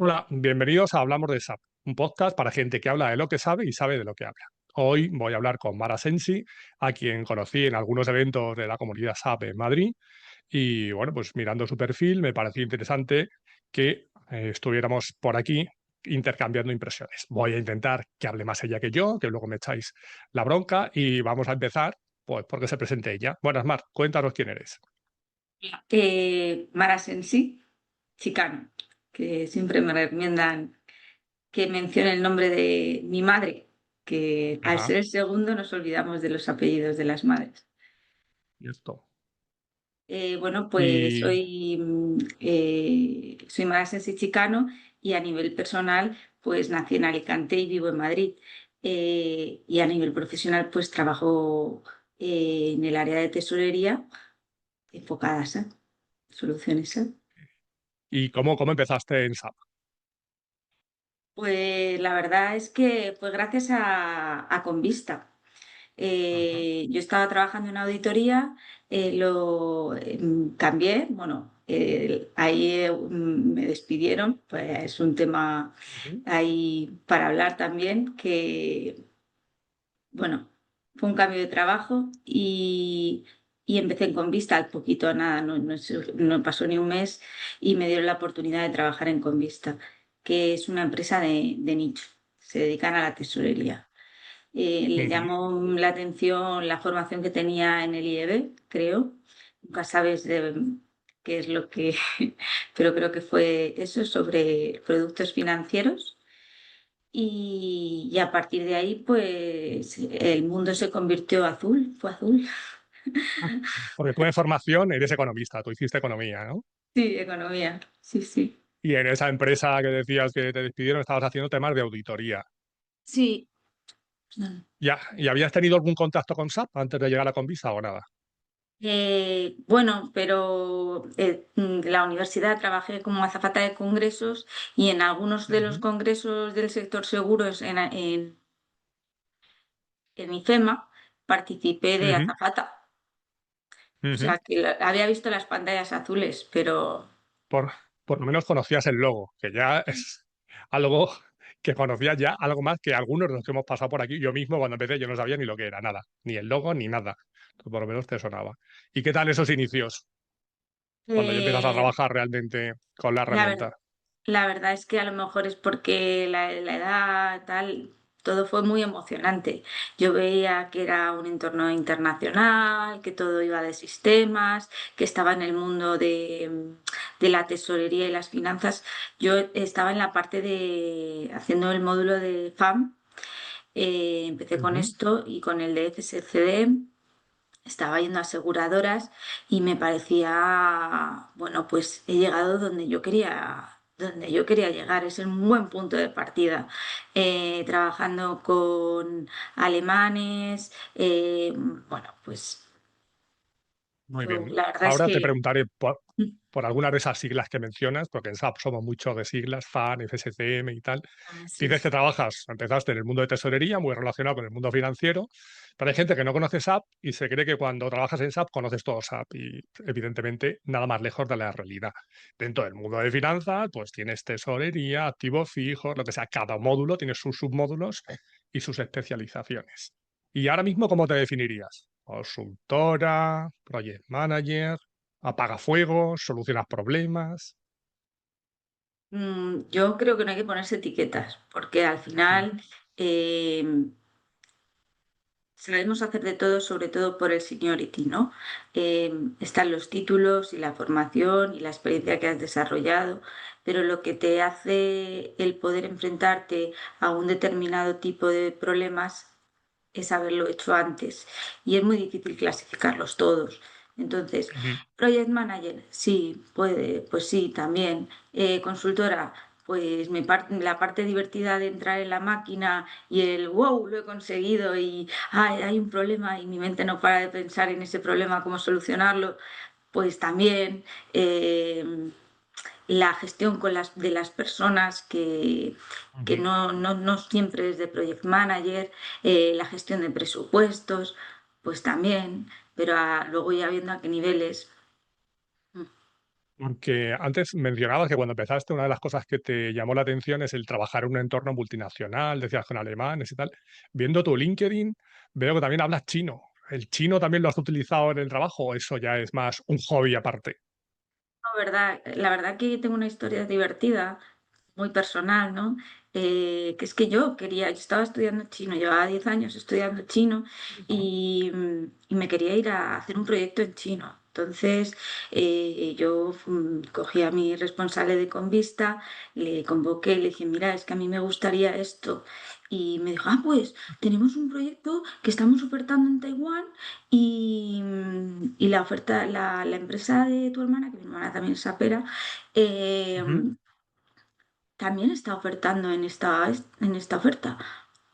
Hola, bienvenidos a Hablamos de SAP, un podcast para gente que habla de lo que sabe y sabe de lo que habla. Hoy voy a hablar con Mara Sensi, a quien conocí en algunos eventos de la comunidad SAP en Madrid. Y bueno, pues mirando su perfil me pareció interesante que estuviéramos por aquí intercambiando impresiones. Voy a intentar que hable más ella que yo, que luego me echáis la bronca y vamos a empezar pues porque se presente ella. Buenas, Mar, cuéntanos quién eres. Mara Sensi, chicano, que siempre me recomiendan que mencione el nombre de mi madre, que al Ajá, ser el segundo nos olvidamos de los apellidos de las madres. y esto. Bueno, pues Y soy Mara Sensi, chicano, y a nivel personal, pues nací en Alicante y vivo en Madrid. Y a nivel profesional, pues trabajo en el área de tesorería enfocadas a soluciones. cómo empezaste en SAP. Pues la verdad es que fue gracias a Convista. Ujú, Yo estaba trabajando en auditoría, cambié, bueno, ahí me despidieron, pues es un tema ujú. ahí para hablar también, que bueno, fue un cambio de trabajo y empecé en Convista al poquito, nada, no pasó ni un mes y me dieron la oportunidad de trabajar en Convista, que es una empresa de nicho, se dedican a la tesorería. Le Ujú. llamó la atención la formación que tenía en el IEB, creo. Nunca sabes qué es lo que, pero creo que fue eso sobre productos financieros. Y a partir de ahí, pues el mundo se convirtió azul, fue azul. Porque tú en formación eres economista, tú hiciste economía, ¿no? Sí, economía, sí, sí. Y en esa empresa que decías que te despidieron estabas haciendo temas de auditoría. Sí. ¿Ya? ¿Y habías tenido algún contacto con SAP antes de llegar a Convisa o nada? Bueno, pero la universidad trabajé como azafata de congresos y en algunos de los Ujú, congresos del sector seguros en IFEMA participé de ujú, azafata. O ujú. sea que había visto las pantallas azules, pero Por, por lo menos conocías el logo, que ya es algo que conocías ya, algo más que algunos de los que hemos pasado por aquí. Yo mismo cuando empecé yo no sabía ni lo que era, nada, ni el logo ni nada. Por lo menos te sonaba. ¿Y qué tal esos inicios? Cuando ya empiezas a eh, trabajar realmente con la la verdad. herramienta. La verdad es que a lo mejor es porque la edad, tal, todo fue muy emocionante. Yo veía que era un entorno internacional, que todo iba de sistemas, que estaba en el mundo de la tesorería y las finanzas. Yo estaba en la parte de haciendo el módulo de FAM. Empecé con Ujú. esto y con el de FSCD. Estaba yendo a aseguradoras y me parecía, bueno, pues he llegado donde yo quería llegar. Es un buen punto de partida. Trabajando con alemanes, bueno, pues Muy bien. la verdad es Ahora te que preguntaré por algunas de esas siglas que mencionas, porque en SAP somos mucho de siglas, FAN, FSCM y tal. sí, Dices que trabajas, empezaste en el mundo de tesorería, muy relacionado con el mundo financiero, pero hay gente que no conoce SAP y se cree que cuando trabajas en SAP conoces todo SAP y evidentemente nada más lejos de la realidad. Dentro del mundo de finanzas, pues tienes tesorería, activos fijos, lo que sea, cada módulo tiene sus submódulos y sus especializaciones. ¿Y ahora mismo cómo te definirías? Consultora, project manager, apagafuegos, solucionas problemas. yo creo que no hay que ponerse etiquetas, porque al Mm, final eh, sabemos hacer de todo, sobre todo por el seniority, ¿no? Están los títulos y la formación y la experiencia que has desarrollado, pero lo que te hace el poder enfrentarte a un determinado tipo de problemas es haberlo hecho antes y es muy difícil clasificarlos todos. Entonces, ujú, project manager, sí, puede, pues sí, también. Consultora, pues la parte divertida de entrar en la máquina y el wow, lo he conseguido y "Ay, hay un problema y mi mente no para de pensar en ese problema, cómo solucionarlo, pues también. La gestión de las personas que ujú. no siempre es de project manager, la gestión de presupuestos, pues también, pero luego ya viendo a qué niveles. Porque antes mencionabas que cuando empezaste una de las cosas que te llamó la atención es el trabajar en un entorno multinacional, decías con alemanes y tal. Viendo tu LinkedIn, veo que también hablas chino. ¿El chino también lo has utilizado en el trabajo o eso ya es más un hobby aparte? No, verdad, la verdad que tengo una historia divertida, muy personal, ¿no? Que es que yo estaba estudiando chino, llevaba 10 años estudiando chino y me quería ir a hacer un proyecto en chino. Entonces yo cogí a mi responsable de Convista, le convoqué, le dije, mira, es que a mí me gustaría esto. Y me dijo, ah, pues tenemos un proyecto que estamos ofertando en Taiwán y la oferta, la empresa de tu hermana, que mi hermana también es sapera, eh, Ujú. también está ofertando en esta oferta.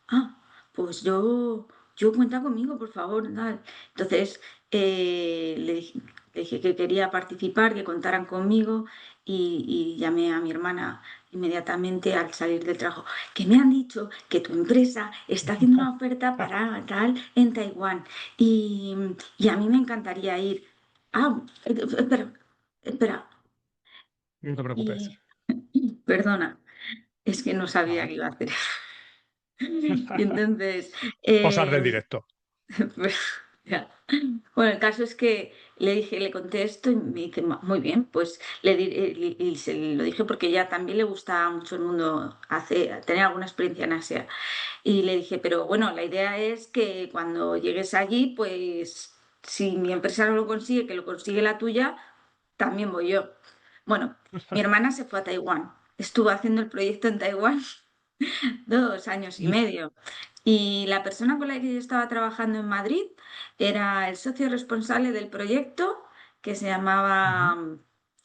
Ah, pues yo cuenta conmigo, por favor, tal. Entonces le dije que quería participar, que contaran conmigo y llamé a mi hermana inmediatamente al salir del trabajo, que me han dicho que tu empresa está haciendo una oferta para tal en Taiwán y, y a mí me encantaría ir. Ah, espera, espera. No te preocupes. Y perdona, es que no sabía Nada. que iba a hacer eso. Y entonces, Cosas del eh, directo. pues, ya. Bueno, el caso es que le dije, le conté esto y me dice, Muy bien, pues y se lo dije porque ya también le gusta mucho el mundo, tener alguna experiencia en Asia. Y le dije, pero bueno, la idea es que cuando llegues allí, pues si mi empresa no lo consigue, que lo consigue la tuya, también voy yo. Bueno, mi hermana se fue a Taiwán, estuvo haciendo el proyecto en Taiwán 2 años y medio. Y la persona con la que yo estaba trabajando en Madrid era el socio responsable del proyecto que se llamaba Ujú,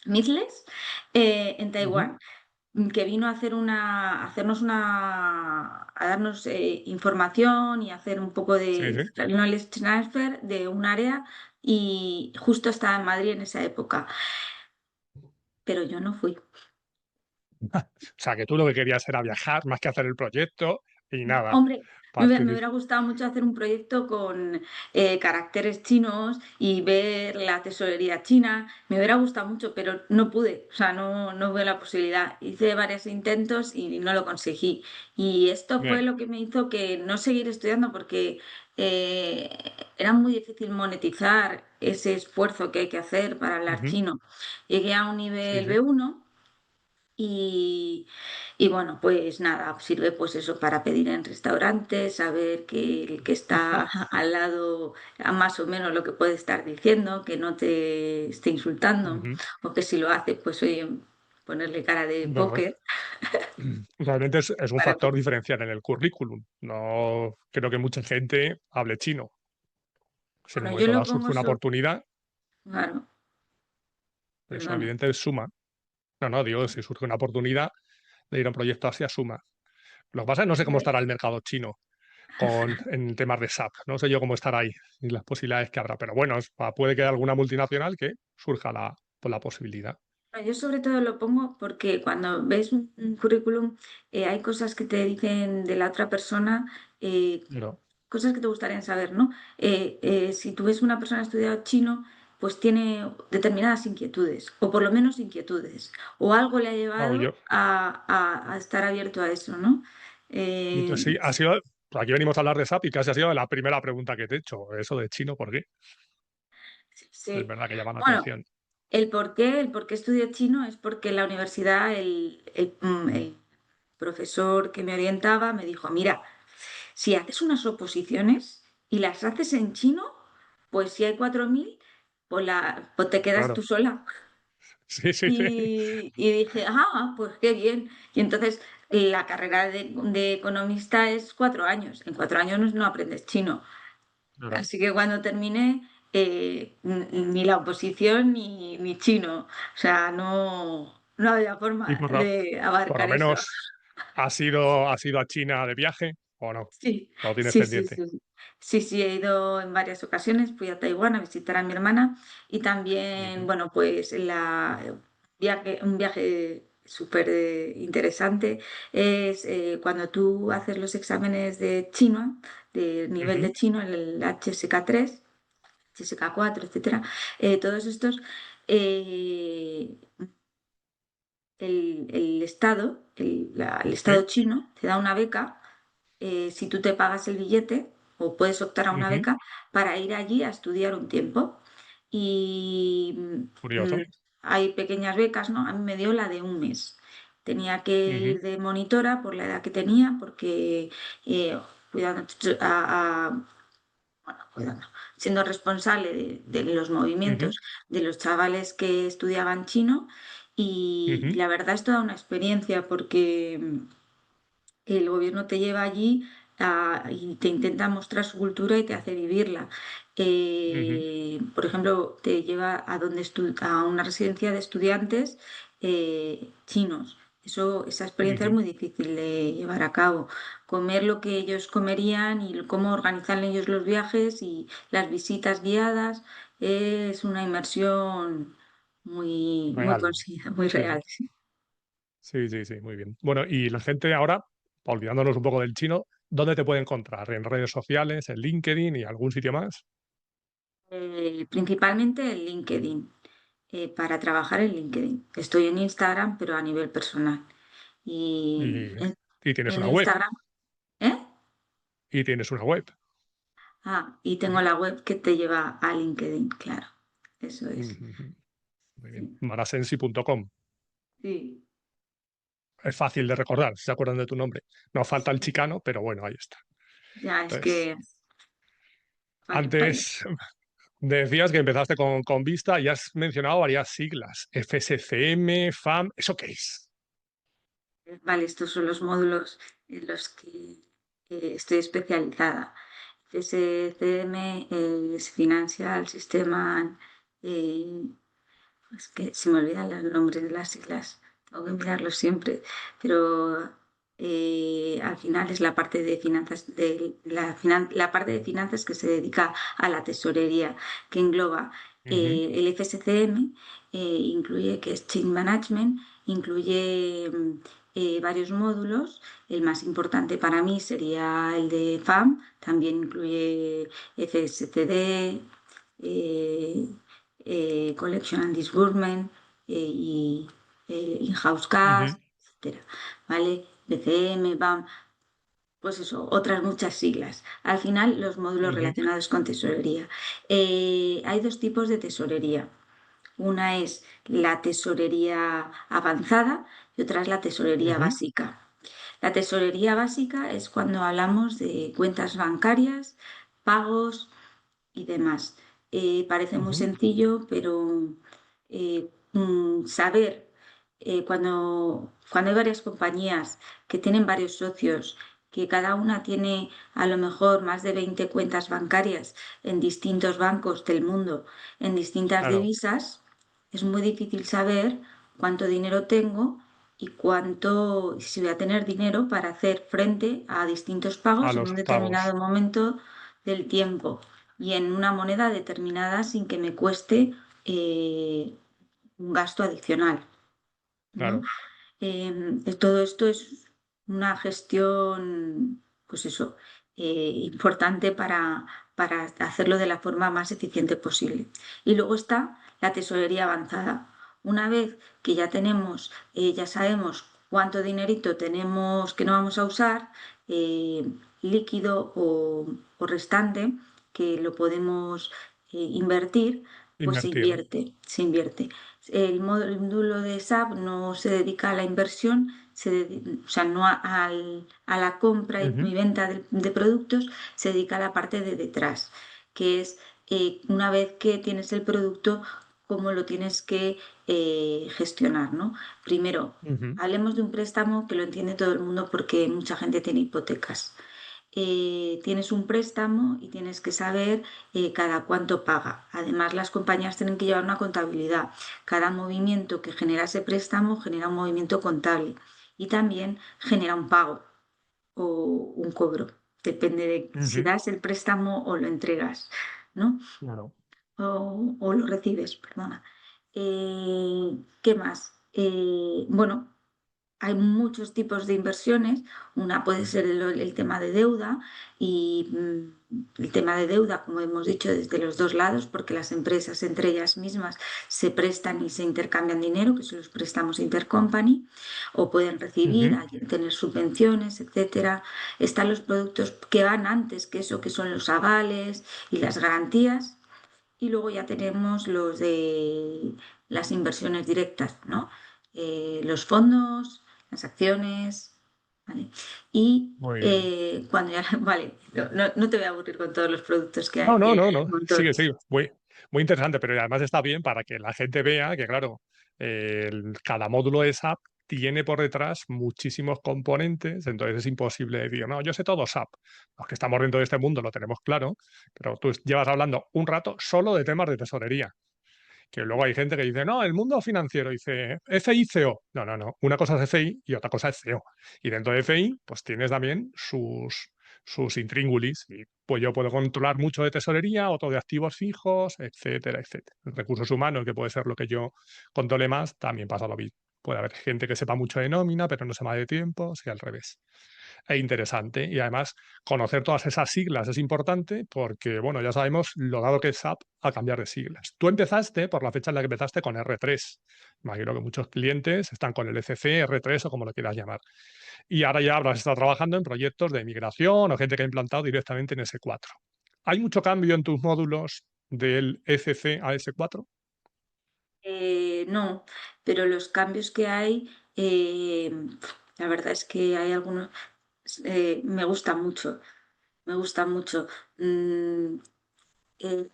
Midles en ujú. Taiwán, que vino a a darnos información y hacer un poco Sí, de sí. knowledge transfer de un área y justo estaba en Madrid en esa época, pero yo no fui. O sea, que tú lo que querías era viajar más que hacer el proyecto y nada. Hombre, me Participa. hubiera gustado mucho hacer un proyecto con caracteres chinos y ver la tesorería china. Me hubiera gustado mucho, pero no pude. O sea, no hubo la posibilidad. Hice varios intentos y no lo conseguí. Y esto fue Bien. lo que me hizo que no seguir estudiando porque eh, era muy difícil monetizar ese esfuerzo que hay que hacer para hablar Ujú. chino. Llegué a un Sí, nivel sí. B1 y, y bueno, pues nada, sirve pues eso para pedir en restaurantes, saber que el que está al lado más o menos lo que puede estar diciendo, que no te esté insultando, Ujú. o que si lo hace, pues oye, ponerle cara de Bueno, póker realmente es un para... factor diferencial en el currículum. No creo que mucha gente hable chino. Si en un Bueno, yo momento lo dado pongo surge una oportunidad, claro, eso perdona. evidente suma. No, no, digo, si surge una oportunidad de ir a un proyecto así, suma. Lo que pasa es que no sé cómo estará el mercado chino en temas de SAP. No sé yo cómo estará ahí y las posibilidades que habrá. Pero bueno, puede que haya alguna multinacional que surja la posibilidad. Yo sobre todo lo pongo porque cuando ves un currículum hay cosas que te dicen de la otra persona, eh, Pero, cosas que te gustarían saber, ¿no? Si tú ves una persona que ha estudiado chino, pues tiene determinadas inquietudes, o por lo menos inquietudes, o algo le ha claro, llevado a estar abierto a eso, ¿no? entonces Eh, sí, ha sido, pues aquí venimos a hablar de SAP y casi ha sido la primera pregunta que te he hecho. Eso de chino, ¿por qué? Es sí. verdad que llama la Bueno, atención. el por qué estudio chino es porque en la universidad el profesor que me orientaba me dijo, mira, si haces unas oposiciones y las haces en chino, pues si hay 4.000 pues te quedas tú Claro. sola. Sí, sí, sí. Y dije, ah, pues qué bien. Y entonces la carrera de economista es 4 años. En 4 años no aprendes chino. Claro. Así que cuando terminé, ni la oposición ni chino. O sea, no había Y forma por de lo abarcar eso. menos, has ido a China de viaje o no? Sí, ¿Lo tienes sí, sí, pendiente? sí. Sí, sí, he ido en varias ocasiones, fui a Taiwán a visitar a mi hermana y también, Ujú, bueno, pues un viaje súper interesante es cuando tú haces los exámenes de chino, de nivel de ujú. chino, el HSK3, HSK4, etcétera, todos estos. eh, el Estado, el Estado Sí. chino, te da una beca si tú te pagas el billete o puedes optar a una Ujú. beca para ir allí a estudiar un tiempo. Y Curioso. hay pequeñas becas, ¿no? A mí me dio la de un mes. Tenía que Ujú. ir de monitora por la edad que tenía, porque eh, cuidando bueno, cuidando, siendo responsable de los Ujú. movimientos de los chavales que estudiaban chino. Y Ujú. la verdad es toda una experiencia porque el gobierno te lleva allí y te intenta mostrar su cultura y te hace vivirla. Ujú. Por ejemplo, te lleva a una residencia de estudiantes chinos. Esa experiencia es Ujú. muy difícil de llevar a cabo. Comer lo que ellos comerían y cómo organizan ellos los viajes y las visitas guiadas es una inmersión muy Real. conseguida, muy Sí, sí. real. Sí. Sí, sí, sí, muy bien. Bueno, y la gente ahora, olvidándonos un poco del chino, ¿dónde te puede encontrar? ¿En redes sociales, en LinkedIn y algún sitio más? Principalmente en LinkedIn, para trabajar en LinkedIn. Estoy en Instagram, pero a nivel personal. Y Y, y tienes en una web. Instagram, ¿eh? Y tienes una web. Y tengo la web que te lleva a LinkedIn, claro. Eso es. Ujú. Muy bien. Sí. Marasensi.com. Sí. Es fácil de recordar, si se acuerdan de tu nombre. Nos falta el chicano, pero bueno, ahí está. Ya es Entonces, que falla. antes decías que empezaste con Vista y has mencionado varias siglas. FSCM, FAM, ¿eso qué es? Vale, estos son los módulos en los que estoy especializada. FSCM es Financial System. eh, Es que se me olvidan los nombres de las siglas, tengo que mirarlos siempre, pero al final es la parte de finanzas, la parte de finanzas que se dedica a la tesorería, que engloba Ujú. el FSCM, incluye que es Change Management, incluye varios módulos. El más importante para mí sería el de FAM, también incluye FSCD, eh, Collection and Disbursement y In-House Cash, Ujú. etcétera, ¿vale? BCM, BAM, pues eso, otras muchas siglas. Al final, los módulos Ujú. relacionados con tesorería. Hay dos tipos de tesorería. Una es la tesorería avanzada y otra es la tesorería Ujú. básica. La tesorería básica es cuando hablamos de cuentas bancarias, pagos y demás. Parece muy Ujú. sencillo, pero saber cuando hay varias compañías que tienen varios socios, que cada una tiene a lo mejor más de 20 cuentas bancarias en distintos bancos del mundo, en distintas Claro, divisas, es muy difícil saber cuánto dinero tengo y si voy a tener dinero para hacer frente a distintos a pagos en los un pagos. determinado momento del tiempo y en una moneda determinada sin que me cueste un gasto adicional, ¿no? Claro. Todo esto es una gestión, pues eso, importante para hacerlo de la forma más eficiente posible. Y luego está la tesorería avanzada. Una vez que ya tenemos, ya sabemos cuánto dinerito tenemos que no vamos a usar, eh, líquido o restante, que lo podemos invertir, pues Invertir. se invierte. El módulo de SAP no se dedica a la inversión, o sea, no a la compra Ujú. y venta de productos, se dedica a la parte de detrás, que es una vez que tienes el producto, cómo lo tienes que gestionar, ¿no? Primero, Ujú. hablemos de un préstamo que lo entiende todo el mundo porque mucha gente tiene hipotecas. Tienes un préstamo y tienes que saber cada cuánto paga. Además, las compañías tienen que llevar una contabilidad. Cada movimiento que genera ese préstamo genera un movimiento contable y también genera un pago o un cobro. Depende de si Ujú. das el préstamo o lo entregas, ¿no? Claro. O lo recibes, perdona. ¿Qué más? Bueno, hay muchos tipos de inversiones. Una puede ser el tema de deuda y el tema de deuda, como hemos dicho, desde los dos lados, porque las empresas entre ellas mismas se prestan y se intercambian dinero, que son los préstamos intercompany, o pueden recibir, Ujú. tener subvenciones, etcétera. Están los productos que van antes que eso, que son los avales y las garantías. Y luego ya tenemos los de las inversiones directas, ¿no? Los fondos, las acciones, ¿vale? Y Muy bien. cuando ya, vale, no te voy a aburrir con todos los productos que No, hay, no, que no, hay un no. montón. Sigue, sigue. Muy interesante, pero además está bien para que la gente vea que, claro, cada módulo de SAP tiene por detrás muchísimos componentes, entonces es imposible decir, no, yo sé todo SAP. Los que estamos dentro de este mundo lo tenemos claro, pero tú llevas hablando un rato solo de temas de tesorería. Que luego hay gente que dice, no, el mundo financiero, dice FI, CO. No, no, no. Una cosa es FI y otra cosa es CO. Y dentro de FI, pues tienes también sus intríngulis. Y pues yo puedo controlar mucho de tesorería, otro de activos fijos, etcétera, etcétera. Recursos humanos, que puede ser lo que yo controle más, también pasa lo mismo. Puede haber gente que sepa mucho de nómina, pero no sepa de tiempos y al revés. Es interesante. Y además, conocer todas esas siglas es importante porque, bueno, ya sabemos lo dado que es SAP a cambiar de siglas. Tú empezaste por la fecha en la que empezaste con R3. Imagino que muchos clientes están con el ECC, R3 o como lo quieras llamar. Y ahora ya habrás estado trabajando en proyectos de migración o gente que ha implantado directamente en S4. ¿Hay mucho cambio en tus módulos del ECC a S4? No, pero los cambios que hay, la verdad es que hay algunos, me gustan mucho, me gustan mucho. Mm, eh,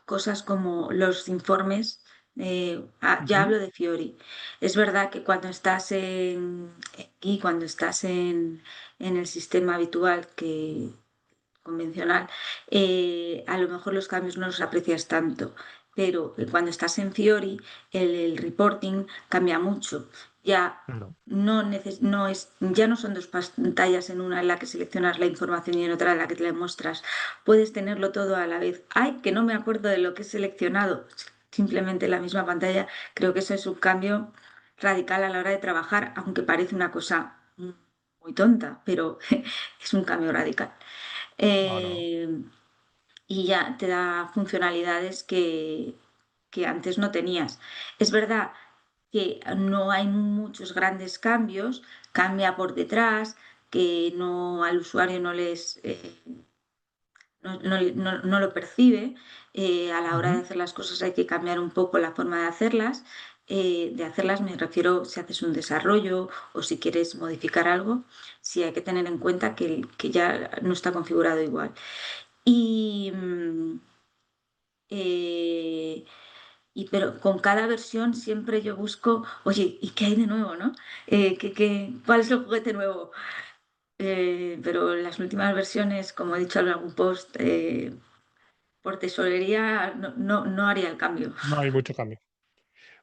Cosas como los informes, ya Ujú. hablo de Fiori. Es verdad que cuando estás aquí, cuando estás en el sistema habitual que convencional, a lo mejor los cambios no los aprecias tanto, pero cuando estás en Fiori, el reporting cambia mucho. Ya Claro. ya no son dos pantallas en una en la que seleccionas la información y en otra en la que te la muestras. Puedes tenerlo todo a la vez. Ay, que no me acuerdo de lo que he seleccionado. Simplemente la misma pantalla. Creo que eso es un cambio radical a la hora de trabajar, aunque parece una cosa muy tonta, pero es un cambio radical. No, no. Eh, y ya te da funcionalidades que antes no tenías. Es verdad que no hay muchos grandes cambios, cambia por detrás, que no al usuario no lo percibe. A la hora de Ujú. hacer las cosas hay que cambiar un poco la forma de hacerlas. De hacerlas me refiero si haces un desarrollo o si quieres modificar algo, sí hay que tener en cuenta que ya no está configurado igual. Y, eh, pero con cada versión siempre yo busco, oye, ¿y qué hay de nuevo, no? ¿Cuál es el juguete nuevo? Pero en las últimas versiones, como he dicho en algún post, por tesorería no haría el cambio. No hay mucho cambio.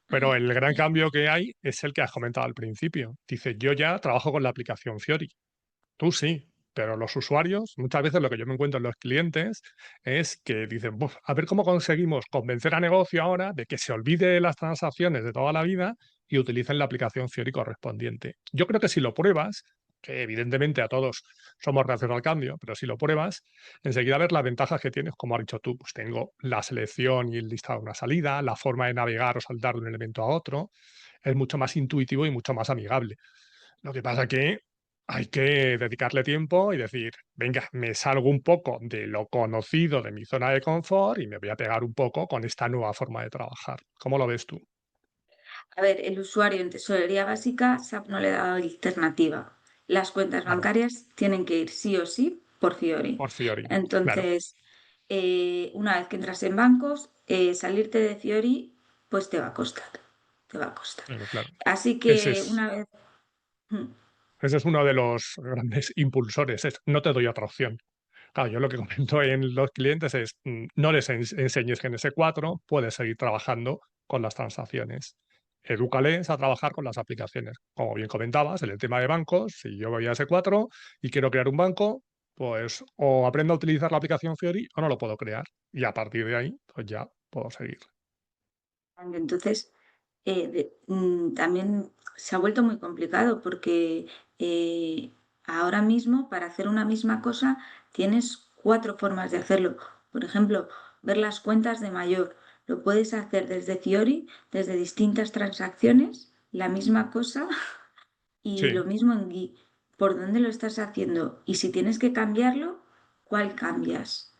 Pero el gran cambio que hay es el que has comentado al principio. Dice, yo ya trabajo con la aplicación Fiori. Tú sí, pero los usuarios, muchas veces lo que yo me encuentro en los clientes es que dicen, "Buf, a ver cómo conseguimos convencer a negocio ahora de que se olvide de las transacciones de toda la vida y utilicen la aplicación Fiori correspondiente". Yo creo que si lo pruebas, que evidentemente a todos somos reacios al cambio, pero si lo pruebas, enseguida ves las ventajas que tienes, como has dicho tú, pues tengo la selección y el listado de una salida, la forma de navegar o saltar de un elemento a otro, es mucho más intuitivo y mucho más amigable. Lo que pasa que hay que dedicarle tiempo y decir, venga, me salgo un poco de lo conocido de mi zona de confort y me voy a pegar un poco con esta nueva forma de trabajar. ¿Cómo lo ves tú? A ver, el usuario en tesorería básica, SAP no le da alternativa. Las cuentas Claro, bancarias tienen que ir sí o sí por Fiori. por Fiori. Claro, Entonces, una vez que entras en bancos, salirte de Fiori, pues te va a costar, te va a costar. claro, claro. Así Ese que es, una vez... Mm, ese es uno de los grandes impulsores, es no te doy otra opción. Claro, yo lo que comento en los clientes es, no les enseñes que en S4 puedes seguir trabajando con las transacciones. Edúcales a trabajar con las aplicaciones. Como bien comentabas, en el tema de bancos, si yo voy a S4 y quiero crear un banco, pues o aprendo a utilizar la aplicación Fiori o no lo puedo crear. Y a partir de ahí, pues ya puedo seguir. entonces, también se ha vuelto muy complicado porque eh, ahora mismo para hacer una misma cosa tienes cuatro formas de hacerlo. Por ejemplo, ver las cuentas de mayor. Lo puedes hacer desde Fiori, desde distintas transacciones, la misma cosa y lo Sí, mismo en Gui. ¿Por dónde lo estás haciendo? Y si tienes que cambiarlo, ¿cuál cambias?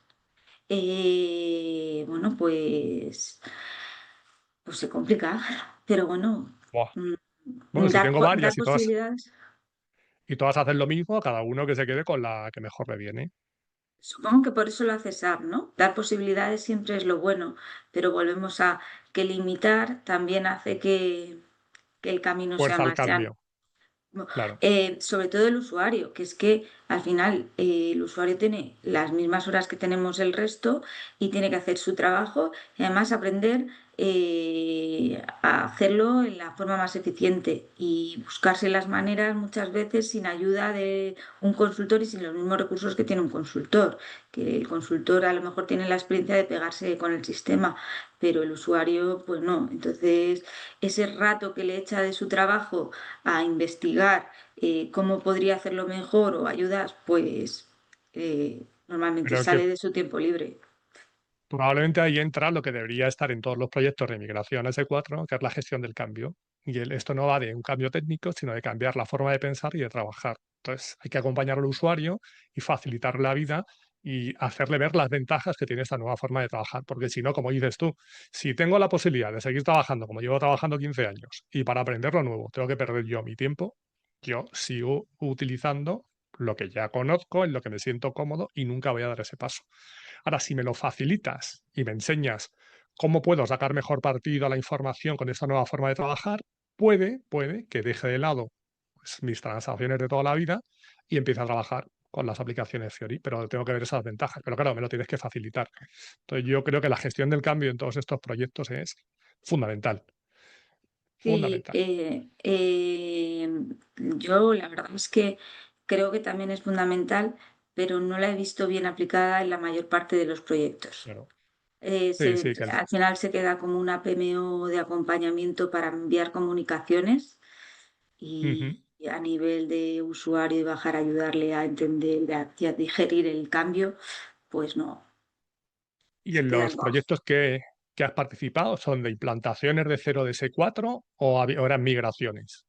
Bueno, pues se complica, pero bueno, buah. Bueno, mm, si tengo dar varias posibilidades. y todas hacen lo mismo, cada uno que se quede con la que mejor le viene. Supongo que por eso lo hace SAP, ¿no? Dar posibilidades siempre es lo bueno, pero volvemos a que limitar también hace que el camino sea Fuerza al más llano. cambio, claro. Sobre todo el usuario, que es que al final el usuario tiene las mismas horas que tenemos el resto y tiene que hacer su trabajo y además aprender a hacerlo en la forma más eficiente y buscarse las maneras muchas veces sin ayuda de un consultor y sin los mismos recursos que tiene un consultor, que el consultor a lo mejor tiene la experiencia de pegarse con el sistema, pero el usuario pues no. Entonces, ese rato que le echa de su trabajo a investigar cómo podría hacerlo mejor o ayudas, pues normalmente Creo que sale de su tiempo libre. probablemente ahí entra lo que debería estar en todos los proyectos de migración a S4, que es la gestión del cambio. Y esto no va de un cambio técnico, sino de cambiar la forma de pensar y de trabajar. Entonces, hay que acompañar al usuario y facilitarle la vida y hacerle ver las ventajas que tiene esta nueva forma de trabajar. Porque si no, como dices tú, si tengo la posibilidad de seguir trabajando como llevo trabajando 15 años y para aprender lo nuevo tengo que perder yo mi tiempo, yo sigo utilizando lo que ya conozco, en lo que me siento cómodo y nunca voy a dar ese paso. Ahora, si me lo facilitas y me enseñas cómo puedo sacar mejor partido a la información con esta nueva forma de trabajar, puede que deje de lado pues, mis transacciones de toda la vida y empiece a trabajar con las aplicaciones Fiori, pero tengo que ver esas ventajas. Pero claro, me lo tienes que facilitar. Entonces, yo creo que la gestión del cambio en todos estos proyectos es fundamental, Sí, fundamental. yo la verdad es que creo que también es fundamental, pero no la he visto bien aplicada en la mayor parte de los proyectos. Claro. Sí, sí, que Al final se queda como una PMO de acompañamiento para enviar comunicaciones ujú. y a nivel de usuario y bajar a ayudarle a entender y a digerir el cambio, pues no, Y se en queda en los go. proyectos que has participado, ¿son de implantaciones de cero de S4 o eran migraciones?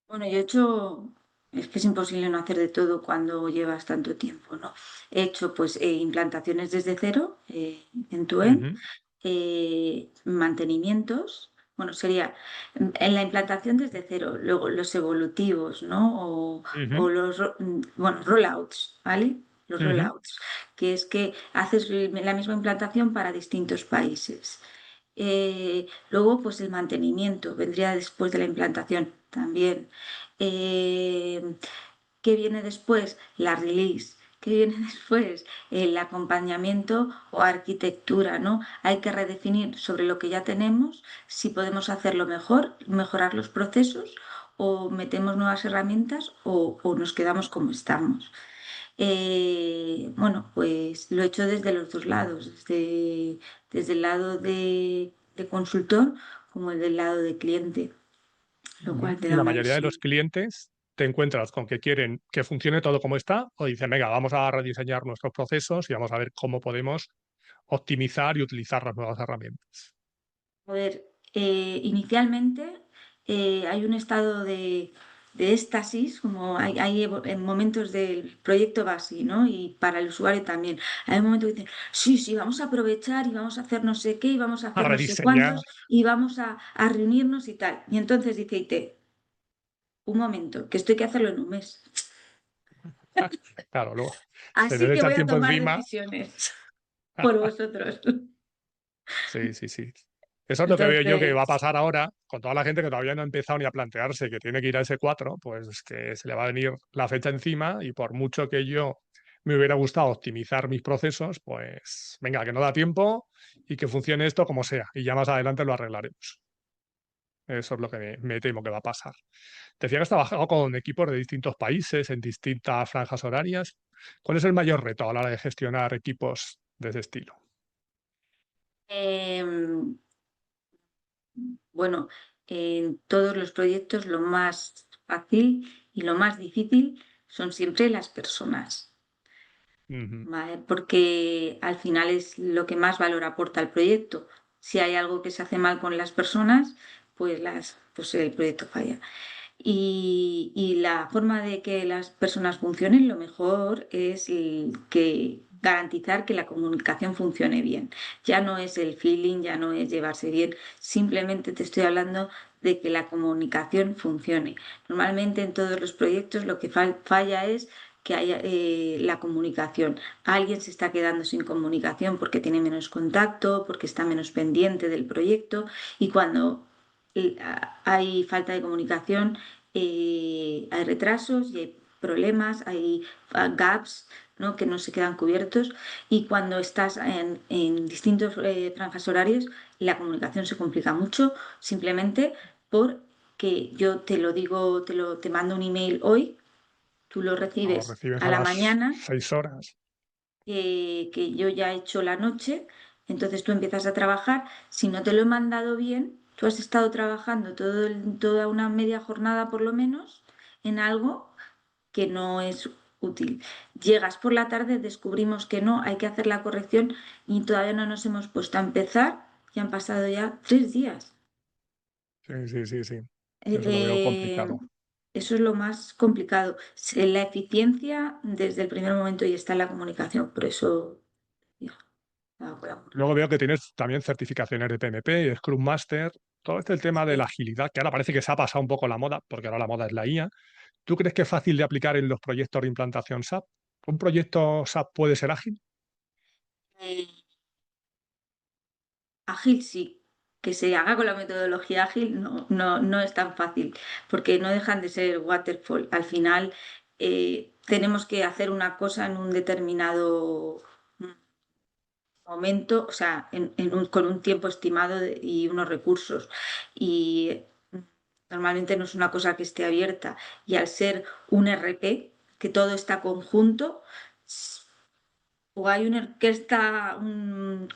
Bueno, yo he hecho, es que es imposible no hacer de todo cuando llevas tanto tiempo, ¿no? He hecho pues implantaciones desde cero, en tu end, Ujú, mantenimientos, bueno, sería en la implantación desde cero, luego los evolutivos, ¿no? O ujú, los, bueno, rollouts, ¿vale? Los ujú. rollouts, que es que haces la misma implantación para distintos países. Luego, pues el mantenimiento vendría después de la implantación también. Eh, ¿Qué viene después? La release. ¿Qué viene después? El acompañamiento o arquitectura, ¿no? Hay que redefinir sobre lo que ya tenemos, si podemos hacerlo mejor, mejorar los procesos o metemos nuevas herramientas o nos quedamos como estamos. Bueno, pues lo he hecho desde los dos lados, desde el lado de consultor como el del lado de cliente, lo Ujú. cual te Y da la una mayoría de los visión. clientes te encuentras con que quieren que funcione todo como está o dicen, venga, vamos a rediseñar nuestros procesos y vamos a ver cómo podemos optimizar y utilizar las nuevas herramientas. A ver, inicialmente hay un estado de éxtasis, como hay en momentos del proyecto va así, ¿no? Y para el usuario también. Hay un momento que dicen, sí, sí, vamos a aprovechar y vamos a hacer no sé qué y vamos a A hacer no sé rediseñar, cuántos y vamos a reunirnos y tal. Y entonces dice IT, un momento, que esto hay que hacerlo en un mes. claro, luego se les Así que echa el voy a tiempo tomar encima. decisiones por vosotros. Sí, sí, sí. Eso es lo que veo yo que va a Entonces, pasar ahora con toda la gente que todavía no ha empezado ni a plantearse que tiene que ir a ese 4, pues que se le va a venir la fecha encima y por mucho que yo me hubiera gustado optimizar mis procesos, pues venga, que no da tiempo y que funcione esto como sea y ya más adelante lo arreglaremos. Eso es lo que me temo que va a pasar. Decía que has trabajado con equipos de distintos países en distintas franjas horarias. ¿Cuál es el mayor reto a la hora de gestionar equipos de ese estilo? em, bueno. en todos los proyectos lo más fácil y lo más difícil son siempre las personas. Ujú. ¿Vale? Porque al final es lo que más valor aporta al proyecto. Si hay algo que se hace mal con las personas, pues el proyecto falla. Y la forma de que las personas funcionen, lo mejor es que garantizar que la comunicación funcione bien. Ya no es el feeling, ya no es llevarse bien, simplemente te estoy hablando de que la comunicación funcione. Normalmente en todos los proyectos lo que falla es que haya la comunicación. Alguien se está quedando sin comunicación porque tiene menos contacto, porque está menos pendiente del proyecto y cuando hay falta de comunicación, hay retrasos y hay problemas, hay gaps, ¿no? Que no se quedan cubiertos y cuando estás en distintos franjas horarios la comunicación se complica mucho simplemente porque yo te lo digo, te mando un email hoy, tú lo O recibes recibes a a la las mañana, 6 horas. que yo ya he hecho la noche, entonces tú empiezas a trabajar, si no te lo he mandado bien, tú has estado trabajando toda una media jornada por lo menos en algo que no es útil. Llegas por la tarde, descubrimos que no, hay que hacer la corrección y todavía no nos hemos puesto a empezar y han pasado ya 3 días. Sí, sí, sí, sí. Eh, Eso lo veo eh, complicado. Eso es lo más complicado. La eficiencia desde el primer momento y está en la comunicación, por eso ya, nada, por amor. Luego veo que tienes también certificaciones de PMP, Scrum Master, todo este el tema de la Sí. agilidad, que ahora parece que se ha pasado un poco la moda, porque ahora la moda es la IA. ¿Tú crees que es fácil de aplicar en los proyectos de implantación SAP? ¿Un proyecto SAP puede ser ágil? Eh, Ágil sí, que se haga con la metodología ágil no es tan fácil, porque no dejan de ser waterfall. Al final tenemos que hacer una cosa en un determinado momento, o sea, con un tiempo estimado y unos recursos. Y normalmente no es una cosa que esté abierta. Y al ser un RP, que todo está conjunto, o hay una orquesta, un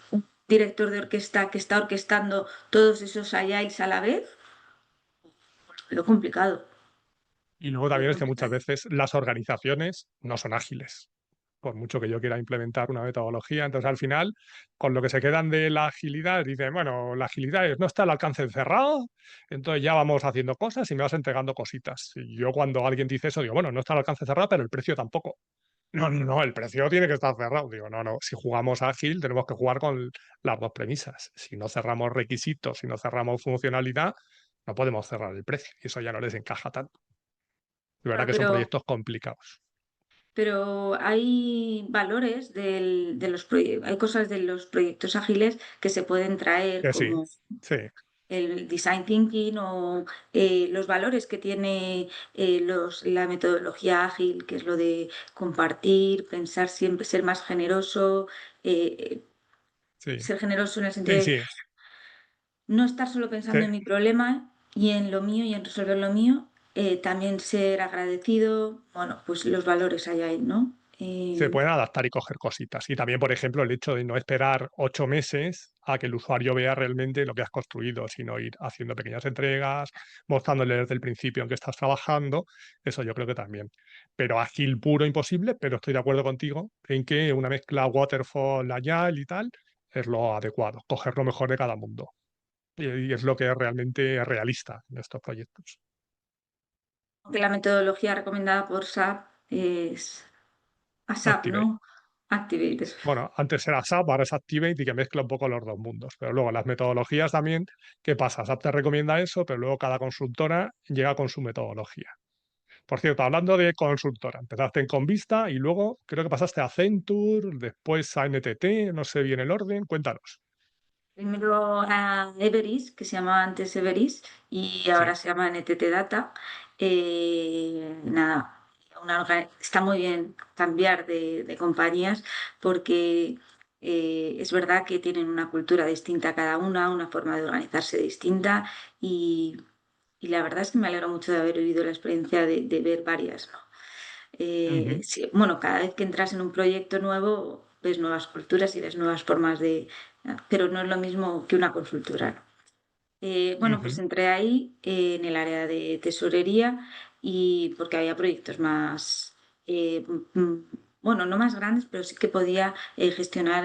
director de orquesta que está orquestando todos esos agiles a la vez, lo complicado, Y luego lo también es que muchas complicado. veces las organizaciones no son ágiles, por mucho que yo quiera implementar una metodología. Entonces, al final, con lo que se quedan de la agilidad, dicen, bueno, la agilidad no está al alcance encerrado, entonces ya vamos haciendo cosas y me vas entregando cositas. Y yo cuando alguien dice eso, digo, bueno, no está al alcance cerrado, pero el precio tampoco. No, no, no, el precio tiene que estar cerrado. Digo, no, no, si jugamos ágil tenemos que jugar con las dos premisas. Si no cerramos requisitos, si no cerramos funcionalidad, no podemos cerrar el precio. Y eso ya no les encaja tanto. De verdad Claro, que son proyectos complicados. pero hay valores hay cosas de los proyectos ágiles que se pueden traer Que sí, como sí, el design thinking o los valores que tiene la metodología ágil, que es lo de compartir, pensar siempre, eh, sí, ser generoso en el sentido sí, de sí. no estar solo Sí. pensando en mi problema y en lo mío y en resolver lo mío, también ser agradecido, bueno, pues los valores hay ahí, ¿no? Se pueden adaptar y coger cositas. Y también, por ejemplo, el hecho de no esperar 8 meses a que el usuario vea realmente lo que has construido, sino ir haciendo pequeñas entregas, mostrándole desde el principio en qué estás trabajando. Eso yo creo que también. Pero ágil puro imposible, pero estoy de acuerdo contigo en que una mezcla waterfall, agile y tal es lo adecuado, coger lo mejor de cada mundo. Y es lo que es realmente realista en estos proyectos. Aunque la metodología recomendada por SAP es ASAP, Activate. ¿no? Activate. Eso. Bueno, antes era SAP, ahora es Activate y que mezcla un poco los dos mundos. Pero luego las metodologías también, ¿qué pasa? SAP te recomienda eso, pero luego cada consultora llega con su metodología. Por cierto, hablando de consultora, empezaste en Convista y luego creo que pasaste a Accenture, después a NTT, no sé bien el orden, cuéntanos. Primero a Everis, que se llamaba antes Everis y Sí, ahora se llama NTT Data. Nada, está muy bien cambiar de compañías porque es verdad que tienen una cultura distinta cada una forma de organizarse distinta y, y la verdad es que me alegro mucho de haber vivido la experiencia de ver varias, ¿no? ujú, Sí, bueno, cada vez que entras en un proyecto nuevo, ves nuevas culturas y ves nuevas formas de... Pero no es lo mismo que una consultora, ¿no? Bueno, pues entré ahí en el área de tesorería y porque había proyectos más, bueno, no más grandes, pero sí que podía gestionar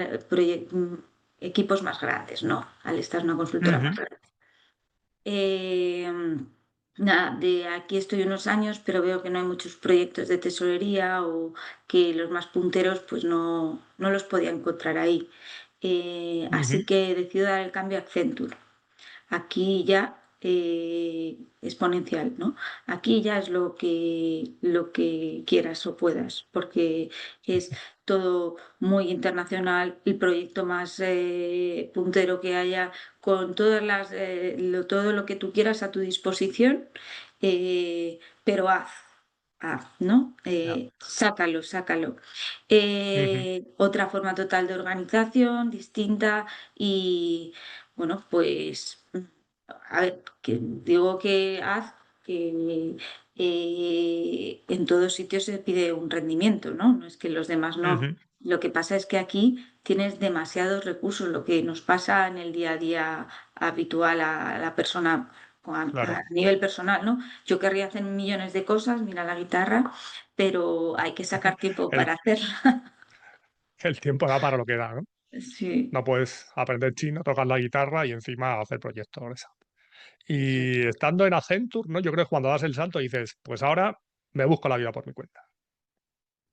equipos más grandes, ¿no? Al estar en una consultora más Ujú, grande. Eh, Nada, de aquí estoy unos años, pero veo que no hay muchos proyectos de tesorería o que los más punteros pues no los podía encontrar ahí. Así ujú, que decido dar el cambio a Accenture. Aquí ya exponencial, ¿no? Aquí ya es lo que quieras o puedas, porque es todo muy internacional, el proyecto más puntero que haya, con todas todo lo que tú quieras a tu disposición, pero haz, ¿no? ya, Sácalo, sácalo. ujú, Otra forma total de organización, distinta y bueno, pues a ver, que digo que haz que en todos sitios se pide un rendimiento, ¿no? No es que los demás no. ujú. Lo que pasa es que aquí tienes demasiados recursos, lo que nos pasa en el día a día habitual a la persona a Claro, nivel personal, ¿no? Yo querría hacer millones de cosas, mira la guitarra, pero hay que sacar tiempo el, para hacerla. el tiempo da para lo que da, ¿no? Sí, No puedes aprender chino, tocar la guitarra y encima hacer proyectos. sí. Y estando en Accenture, ¿no? Yo creo que cuando das el salto dices, pues ahora me busco la vida por mi cuenta,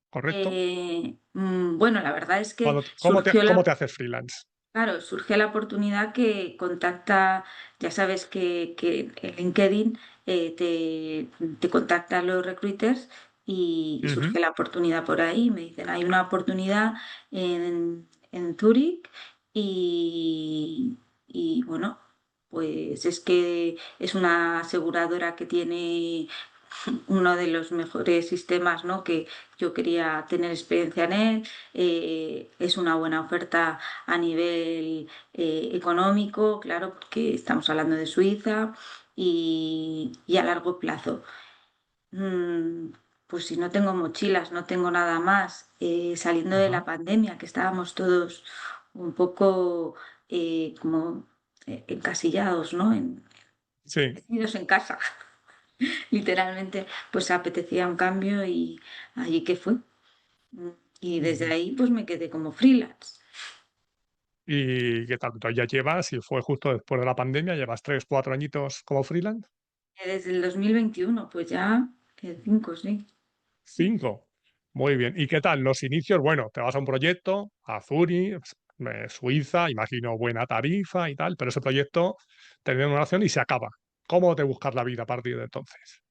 ¿correcto? Bueno, la verdad es que surgió Cómo te haces freelance? claro, surge la oportunidad que contacta, ya sabes que en LinkedIn te contactan los recruiters y Ujú, surge la oportunidad por ahí. Me dicen, hay una oportunidad en Zúrich y bueno, pues es que es una aseguradora que tiene uno de los mejores sistemas, ¿no? Que yo quería tener experiencia en él. Es una buena oferta a nivel económico, claro, porque estamos hablando de Suiza y a largo plazo. Mm, pues si no tengo mochilas, no tengo nada más, saliendo de ajá. la pandemia, que estábamos todos un poco como encasillados, ¿no? Sí. Metidos en casa. Literalmente, pues apetecía un cambio y allí que fue. Mm, Y desde Ujú. ahí pues me quedé como freelance. ¿Y qué tal? Entonces ya llevas, y fue justo después de la pandemia, llevas 3, 4 añitos como freelance. Desde el 2021 pues ya, 5, sí. 5. Muy bien. ¿Y qué tal los inicios? Bueno, te vas a un proyecto, a Zurich, Suiza, imagino buena tarifa y tal, pero ese proyecto termina en una acción y se acaba. ¿Cómo te buscas la vida a partir de entonces?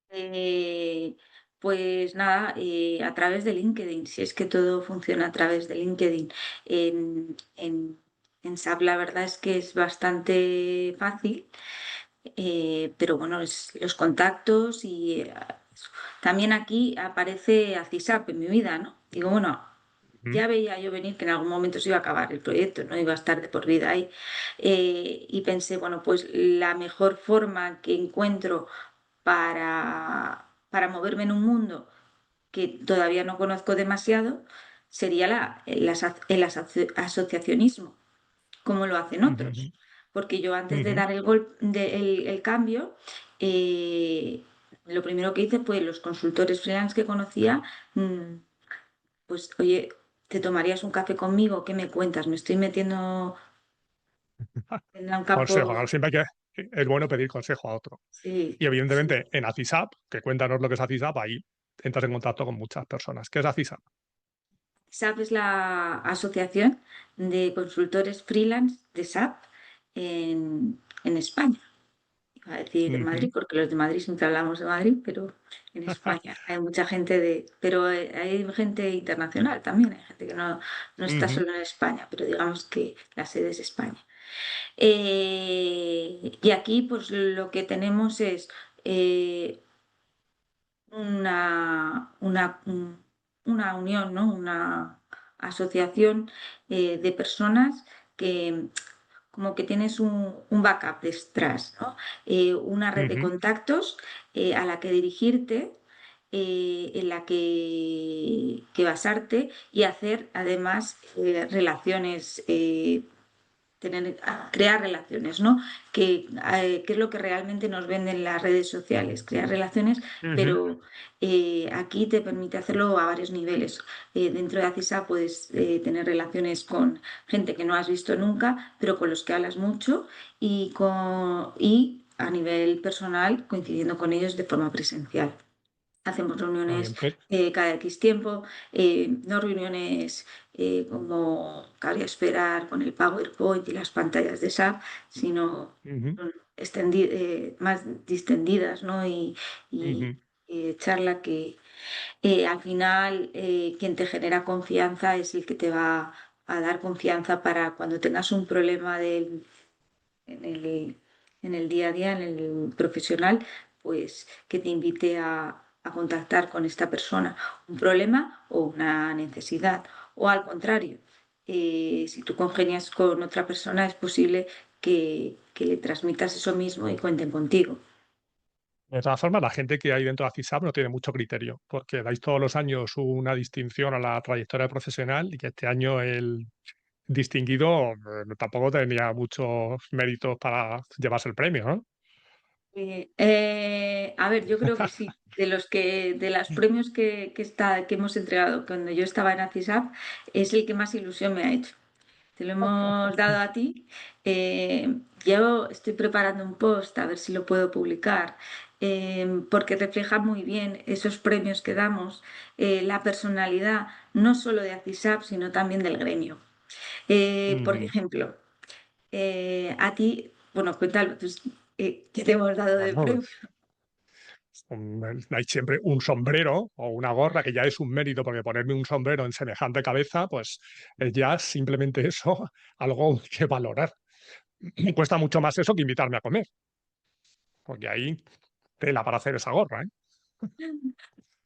Eh, pues nada, a través de LinkedIn, si es que todo funciona a través de LinkedIn. En, en, en SAP la verdad es que es bastante fácil, pero bueno, es los contactos y eso. También aquí aparece ACISAP en mi vida, ¿no? Digo, bueno, Ujú, ya veía yo venir que en algún momento se iba a acabar el proyecto, no iba a estar de por vida ahí. Y pensé, bueno, pues la mejor forma que encuentro para moverme en un mundo que todavía no conozco demasiado sería asociacionismo, como lo hacen ujú, ujú, otros. Porque yo antes de ujú. dar el cambio, eh, lo primero que hice fue los consultores freelance que conocía, mm, pues oye, ¿te tomarías un café conmigo? ¿Qué me cuentas? Me estoy metiendo en un Consejo, campo, claro, siempre hay que es bueno pedir consejo a otro. sí, Y sí. evidentemente en ACISAP, que cuéntanos lo que es ACISAP, ahí entras en contacto con muchas personas. ¿Qué es ACISAP? SAP es la asociación de consultores freelance de SAP en España. Iba a decir en Madrid, Ujú. porque los de Madrid siempre hablamos de Madrid, pero en España hay mucha gente pero hay gente internacional también, hay gente que no está Ujú, solo en España, pero digamos que la sede es España. Y aquí pues lo que tenemos es eh, una unión, ¿no? Una asociación de personas que como que tienes un backup detrás, ¿no? Una red de ujú. contactos a la que dirigirte, en la que basarte y hacer además relaciones crear relaciones, ¿no? Que es lo que realmente nos venden las redes sociales, crear relaciones, Ujú. pero aquí te permite hacerlo a varios niveles. Dentro de Acisa puedes tener relaciones con gente que no has visto nunca, pero con los que hablas mucho y a nivel personal coincidiendo con ellos de forma presencial. Hacemos Muy reuniones bien, pues. cada X tiempo, no reuniones como cabría esperar con el PowerPoint y las pantallas de SAP, sino Ujú, más distendidas, ¿no? Y, ujú. charla que al final quien te genera confianza es el que te va a dar confianza para cuando tengas un problema en el día a día, en el profesional, pues que te invite a contactar con esta persona, un problema o una necesidad. O al contrario, si tú congenias con otra persona, es posible que le transmitas eso mismo y cuenten contigo. De todas formas, la gente que hay dentro de ACISAP no tiene mucho criterio, porque dais todos los años una distinción a la trayectoria profesional y que este año el distinguido tampoco tenía muchos méritos para llevarse el premio, ¿no? A ver, yo creo que sí. De los premios que hemos entregado cuando yo estaba en ACISAP, es el que más ilusión me ha hecho. Te lo hemos dado a ti. Yo estoy preparando un post a ver si lo puedo publicar, porque refleja muy bien esos premios que damos, la personalidad no solo de ACISAP, sino también del gremio. Por Ujú. ejemplo, a ti, bueno, cuéntalo, pues, ¿qué te hemos dado de Bueno, premio? hay siempre un sombrero o una gorra, que ya es un mérito, porque ponerme un sombrero en semejante cabeza, pues es ya simplemente eso, algo que valorar. Cuesta mucho más eso que invitarme a comer, porque ahí tela para hacer esa gorra, ¿eh?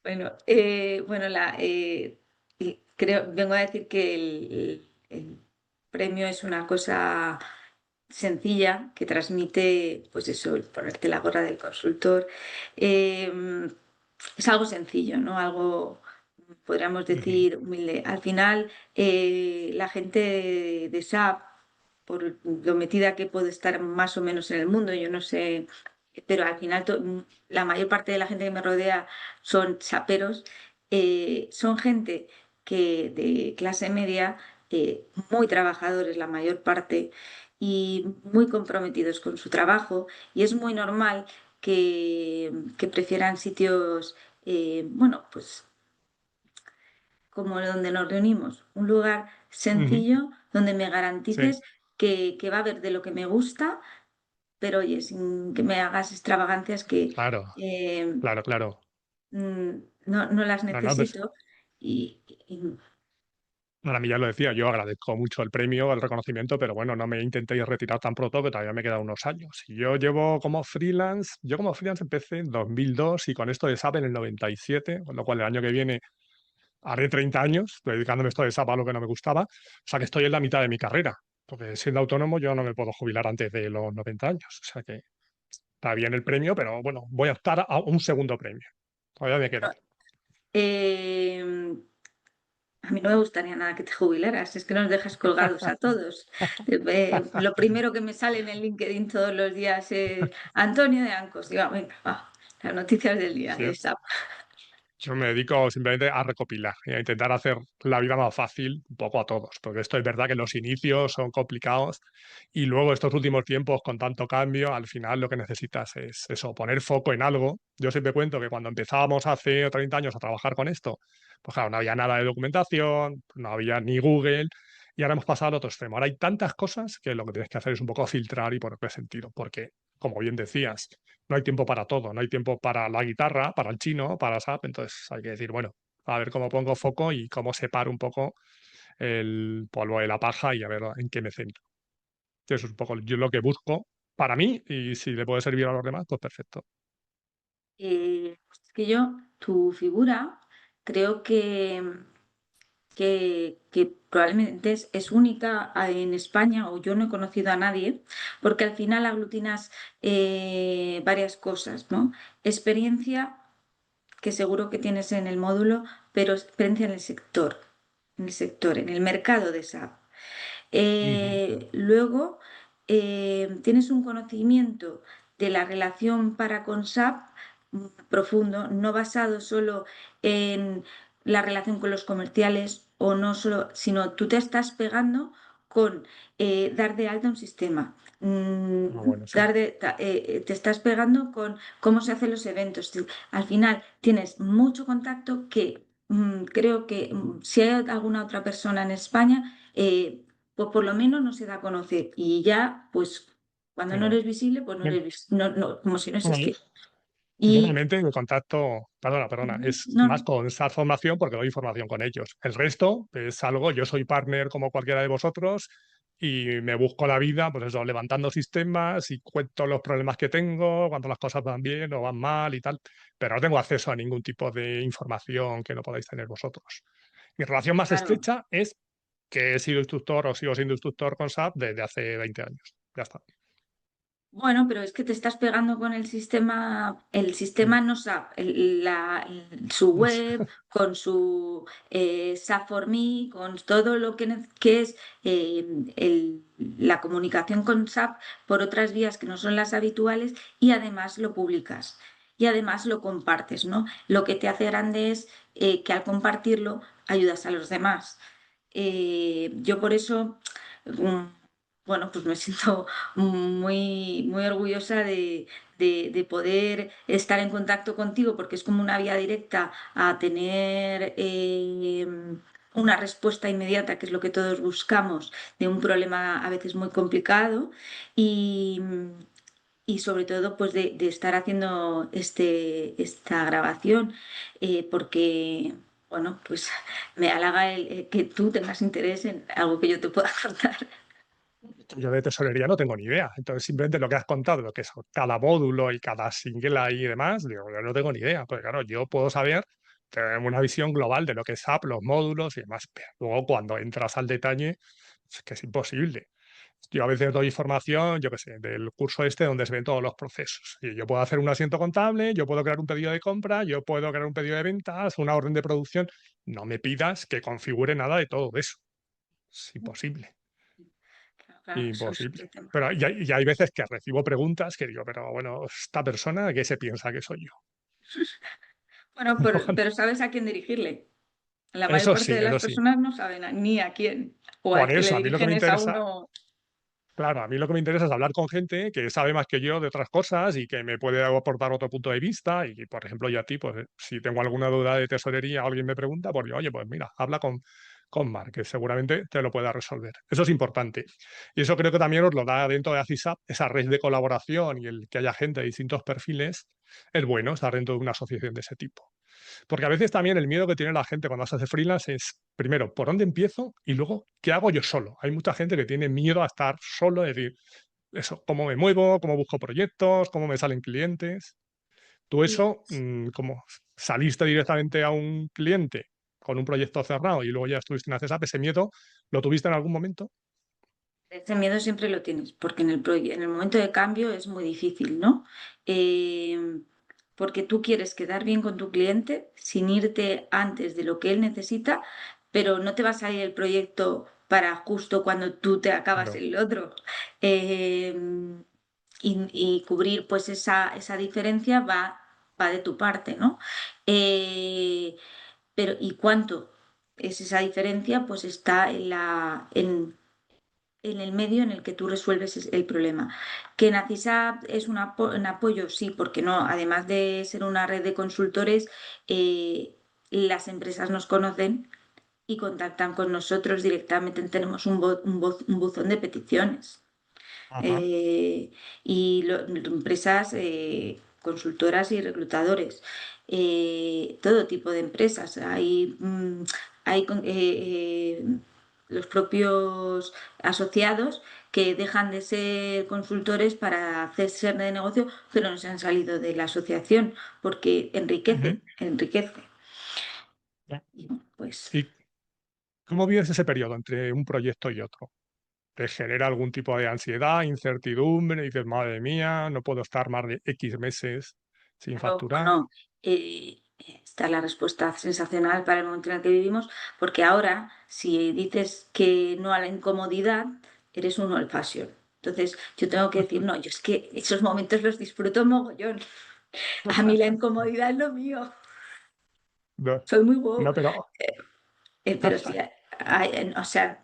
Bueno, vengo a decir que el premio es una cosa sencilla que transmite, pues eso, el ponerte la gorra del consultor. Eh, es algo sencillo, ¿no? Algo, podríamos Ujú, decir, humilde. Al final, la gente de SAP, por lo metida que puede estar más o menos en el mundo, yo no sé, pero al final la mayor parte de la gente que me rodea son saperos, son gente que de clase media, muy trabajadores la mayor parte y muy comprometidos con su trabajo y es muy normal que prefieran sitios, bueno, pues como donde nos reunimos, un lugar ujú. sencillo donde me Sí, garantices que va a haber de lo que me gusta, pero oye, sin que me hagas extravagancias que claro, eh, claro, claro. no las No, no, pues necesito y para mí ya lo decía, yo agradezco mucho el premio, el reconocimiento, pero bueno, no me intentéis retirar tan pronto que todavía me quedan unos años. Y yo como freelance empecé en 2002 y con esto de SAP en el 97, con lo cual el año que viene haré 30 años dedicándome esto de SAP a lo que no me gustaba. O sea que estoy en la mitad de mi carrera, porque siendo autónomo yo no me puedo jubilar antes de los 90 años. O sea que está bien el premio, pero bueno, voy a optar a un segundo premio. Todavía me queda. eh, a mí no me gustaría nada que te jubilaras, es que nos dejas colgados a todos. Lo primero que me sale en el LinkedIn todos los días es Antonio de Ancos. Digo, venga, va, las noticias del día de Sí, SAP. yo me dedico simplemente a recopilar y a intentar hacer la vida más fácil un poco a todos, porque esto es verdad que los inicios son complicados y luego estos últimos tiempos con tanto cambio, al final lo que necesitas es eso, poner foco en algo. Yo siempre cuento que cuando empezábamos hace 30 años a trabajar con esto, pues claro, no había nada de documentación, no había ni Google y ahora hemos pasado al otro extremo. Ahora hay tantas cosas que lo que tienes que hacer es un poco filtrar y ponerle sentido, porque como bien decías, no hay tiempo para todo, no hay tiempo para la guitarra, para el chino, para SAP, entonces hay que decir, bueno, a ver cómo pongo foco y cómo separo un poco el polvo de la paja y a ver en qué me centro. Eso es un poco yo lo que busco para mí y si le puede servir a los demás, pues perfecto. Pues es que yo, tu figura, creo que probablemente es única en España, o yo no he conocido a nadie, porque al final aglutinas varias cosas, ¿no? Experiencia, que seguro que tienes en el módulo, pero experiencia en el sector, en el mercado de SAP. Ujú. Luego, tienes un conocimiento de la relación para con SAP profundo, no basado solo en la relación con los comerciales o no solo, sino tú te estás pegando con dar de alta un sistema. Ah, bueno, sí. Te estás pegando con cómo se hacen los eventos. Al final tienes mucho contacto que creo que si hay alguna otra persona en España, pues por lo menos no se da a conocer. Y ya, pues cuando no No. eres visible, pues no eres no, como si no Bueno, existiera. yo Y realmente mi contacto, perdona, es más no, con esa formación porque doy información con ellos. El resto es algo, yo soy partner como cualquiera de vosotros y me busco la vida, pues eso, levantando sistemas y cuento los problemas que tengo, cuando las cosas van bien o van mal y tal, pero no tengo acceso a ningún tipo de información que no podáis tener vosotros. Mi relación más claro. estrecha es que he sido instructor o sigo siendo instructor con SAP desde hace 20 años. Ya está. Bueno, pero es que te estás pegando con el sistema no SAP, su web, con su SAP for Me, con todo lo que es la comunicación con SAP por otras vías que no son las habituales y además lo publicas y además lo compartes, ¿no? Lo que te hace grande es que al compartirlo ayudas a los demás. Yo por eso, mm, bueno, pues me siento muy orgullosa de poder estar en contacto contigo porque es como una vía directa a tener una respuesta inmediata, que es lo que todos buscamos, de un problema a veces muy complicado y, y sobre todo pues de estar haciendo esta grabación porque... Bueno, pues me halaga que tú tengas interés en algo que yo te pueda contar. Yo de tesorería no tengo ni idea. Entonces, simplemente lo que has contado, lo que es cada módulo y cada single y demás, digo, yo no tengo ni idea. Porque claro, yo puedo saber, tener una visión global de lo que es app, los módulos y demás, pero luego cuando entras al detalle, es que es imposible. Yo a veces doy información, yo qué sé, del curso este donde se ven todos los procesos. Y yo puedo hacer un asiento contable, yo puedo crear un pedido de compra, yo puedo crear un pedido de ventas, una orden de producción. No me pidas que configure nada de todo eso. Es imposible. Claro, claro, eso es Imposible. otro tema. Pero y hay veces que recibo preguntas que digo, pero bueno, esta persona, ¿qué se piensa que soy yo? Bueno, pero sabes a quién dirigirle. La mayor Eso parte sí, de las eso sí. personas no saben ni a quién. O al Por que le eso, a mí lo que dirigen me es a interesa, uno. claro, a mí lo que me interesa es hablar con gente que sabe más que yo de otras cosas y que me puede aportar otro punto de vista. Y, por ejemplo, yo a ti, pues si tengo alguna duda de tesorería o alguien me pregunta, pues yo, oye, pues mira, habla con Marc, que seguramente te lo pueda resolver. Eso es importante. Y eso creo que también os lo da dentro de ACISAP, esa red de colaboración y el que haya gente de distintos perfiles, es bueno estar dentro de una asociación de ese tipo. Porque a veces también el miedo que tiene la gente cuando se hace freelance es, primero, ¿por dónde empiezo? Y luego, ¿qué hago yo solo? Hay mucha gente que tiene miedo a estar solo, es decir, eso, ¿cómo me muevo? ¿Cómo busco proyectos? ¿Cómo me salen clientes? Tú Sí, eso, ¿cómo saliste directamente a un cliente con un proyecto cerrado y luego ya estuviste en ACESAP? ¿Ese miedo lo tuviste en algún momento? ese miedo siempre lo tienes, porque en el momento de cambio es muy difícil, ¿no? Eh, Porque tú quieres quedar bien con tu cliente sin irte antes de lo que él necesita, pero no te va a salir el proyecto para justo cuando tú te acabas Claro. el otro. Eh, y cubrir pues esa diferencia va de tu parte, ¿no? Eh, pero ¿y cuánto es esa diferencia? Pues está en el medio en el que tú resuelves el problema. Que Nacisap es un apoyo, sí, porque no, además de ser una red de consultores, las empresas nos conocen y contactan con nosotros directamente. Tenemos un buzón de peticiones Ajá. eh, y empresas consultoras y reclutadores, todo tipo de empresas. Hay los propios asociados que dejan de ser consultores para hacerse de negocio, pero no se han salido de la asociación porque Ujú. enriquece. Ya. Y bueno, pues ¿Y cómo vives ese periodo entre un proyecto y otro? ¿Te genera algún tipo de ansiedad, incertidumbre? Dices, madre mía, no puedo estar más de X meses sin claro, facturar. bueno. Esta es la respuesta sensacional para el momento en el que vivimos, porque ahora, si dices que no a la incomodidad, eres un old fashion. Entonces, yo tengo que decir, no, yo es que esos momentos los disfruto mogollón. A mí la incomodidad es lo mío. No, Soy muy wow. no, pero Pero sí, o sea,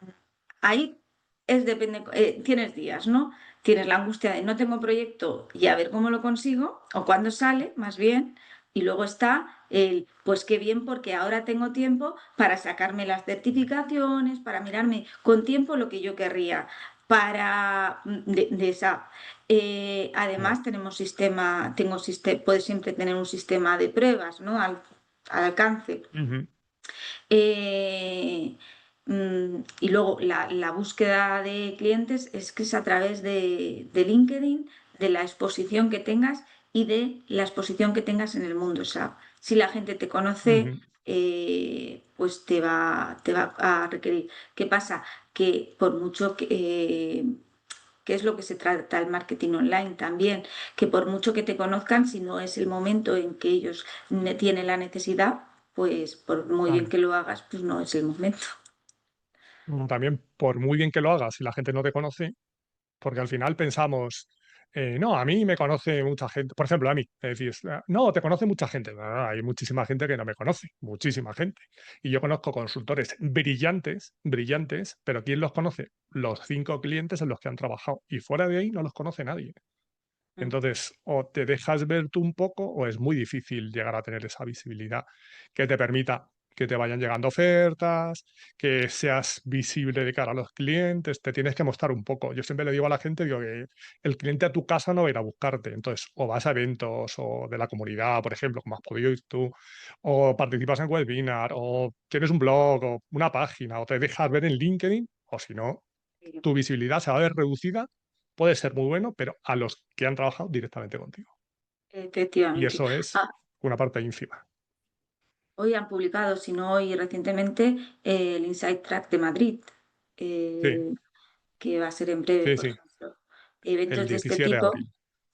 ahí es depende, tienes días, ¿no? Tienes la angustia de no tengo proyecto y a ver cómo lo consigo, o cuándo sale, más bien, y luego está el, pues qué bien, porque ahora tengo tiempo para sacarme las certificaciones, para mirarme con tiempo lo que yo querría, para de esa. no. Además, tenemos sistema, puedes siempre tener un sistema de pruebas, ¿no? Al alcance. Ujú, Eh, y luego la búsqueda de clientes es que es a través de LinkedIn, de la exposición que tengas y de la exposición que tengas en el mundo SAP. Si la gente te conoce, ujú, pues te va a requerir. ¿Qué pasa? Que por mucho que es lo que se trata el marketing online también, que por mucho que te conozcan, si no es el momento en que ellos tienen la necesidad, pues por muy bien claro. que lo hagas, pues no es el momento. También, por muy bien que lo hagas, si la gente no te conoce, porque al final pensamos, no, a mí me conoce mucha gente. Por ejemplo, a mí, me decís, no, te conoce mucha gente. No, no, hay muchísima gente que no me conoce, muchísima gente. Y yo conozco consultores brillantes, brillantes, pero ¿quién los conoce? Los 5 clientes en los que han trabajado. Y fuera de ahí no los conoce nadie. Mm. Entonces, o te dejas ver tú un poco, o es muy difícil llegar a tener esa visibilidad que te permita que te vayan llegando ofertas, que seas visible de cara a los clientes, te tienes que mostrar un poco. Yo siempre le digo a la gente, digo que el cliente a tu casa no va a ir a buscarte. Entonces, o vas a eventos o de la comunidad, por ejemplo, como has podido ir tú, o participas en webinar, o tienes un blog, o una página, o te dejas ver en LinkedIn, o si no, tu visibilidad se va a ver reducida, puede ser muy bueno, pero a los que han trabajado directamente contigo. Y Efectivamente. eso es Ah, una parte ínfima. hoy han publicado, si no hoy recientemente, el Inside Track de Madrid, Sí, eh, que va a ser en breve, sí, por sí, ejemplo. el Eventos de este 17 de tipo, abril.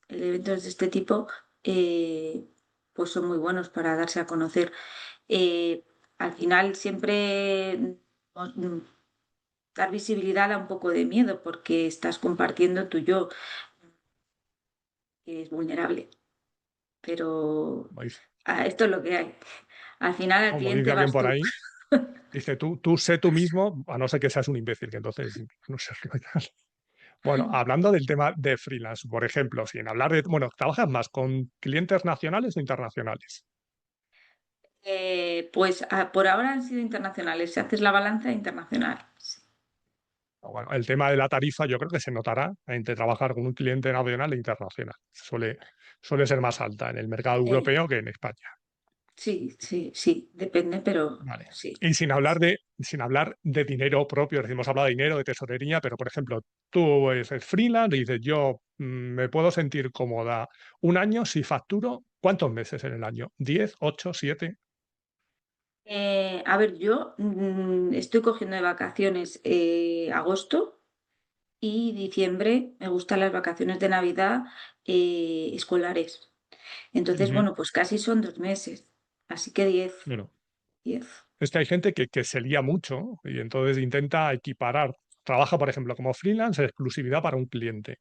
eventos de este tipo, eh, pues son muy buenos para darse a conocer. Eh, Al final siempre mm, dar visibilidad da un poco de miedo porque estás compartiendo tu yo, que es vulnerable, pero Como dice, esto es lo que hay. Al final al como dice cliente alguien vas por tú. ahí, dice, tú sé tú mismo, a no ser que seas un imbécil, que entonces no sé. Bueno, hablando del tema de freelance, por ejemplo, sin hablar de, bueno, ¿trabajas más con clientes nacionales o internacionales? Pues por ahora han sido internacionales. Si haces la balanza, internacional. Sí. Bueno, el tema de la tarifa yo creo que se notará entre trabajar con un cliente nacional e internacional. Suele ser más alta en el mercado Eh, europeo que en España. sí, sí, sí, depende, pero Vale. sí. Y sin hablar de dinero propio, es decir, hemos hablado de dinero, de tesorería, pero por ejemplo, tú eres freelance y dices, yo me puedo sentir cómoda un año si facturo, ¿cuántos meses en el año? ¿10, 8, 7? A ver, yo estoy cogiendo de vacaciones agosto y diciembre. Me gustan las vacaciones de Navidad escolares. Entonces, Ujú. bueno, pues casi son 2 meses. Así que 10, Bueno, 10. es que hay gente que se lía mucho y entonces intenta equiparar, trabaja, por ejemplo, como freelance, en exclusividad para un cliente.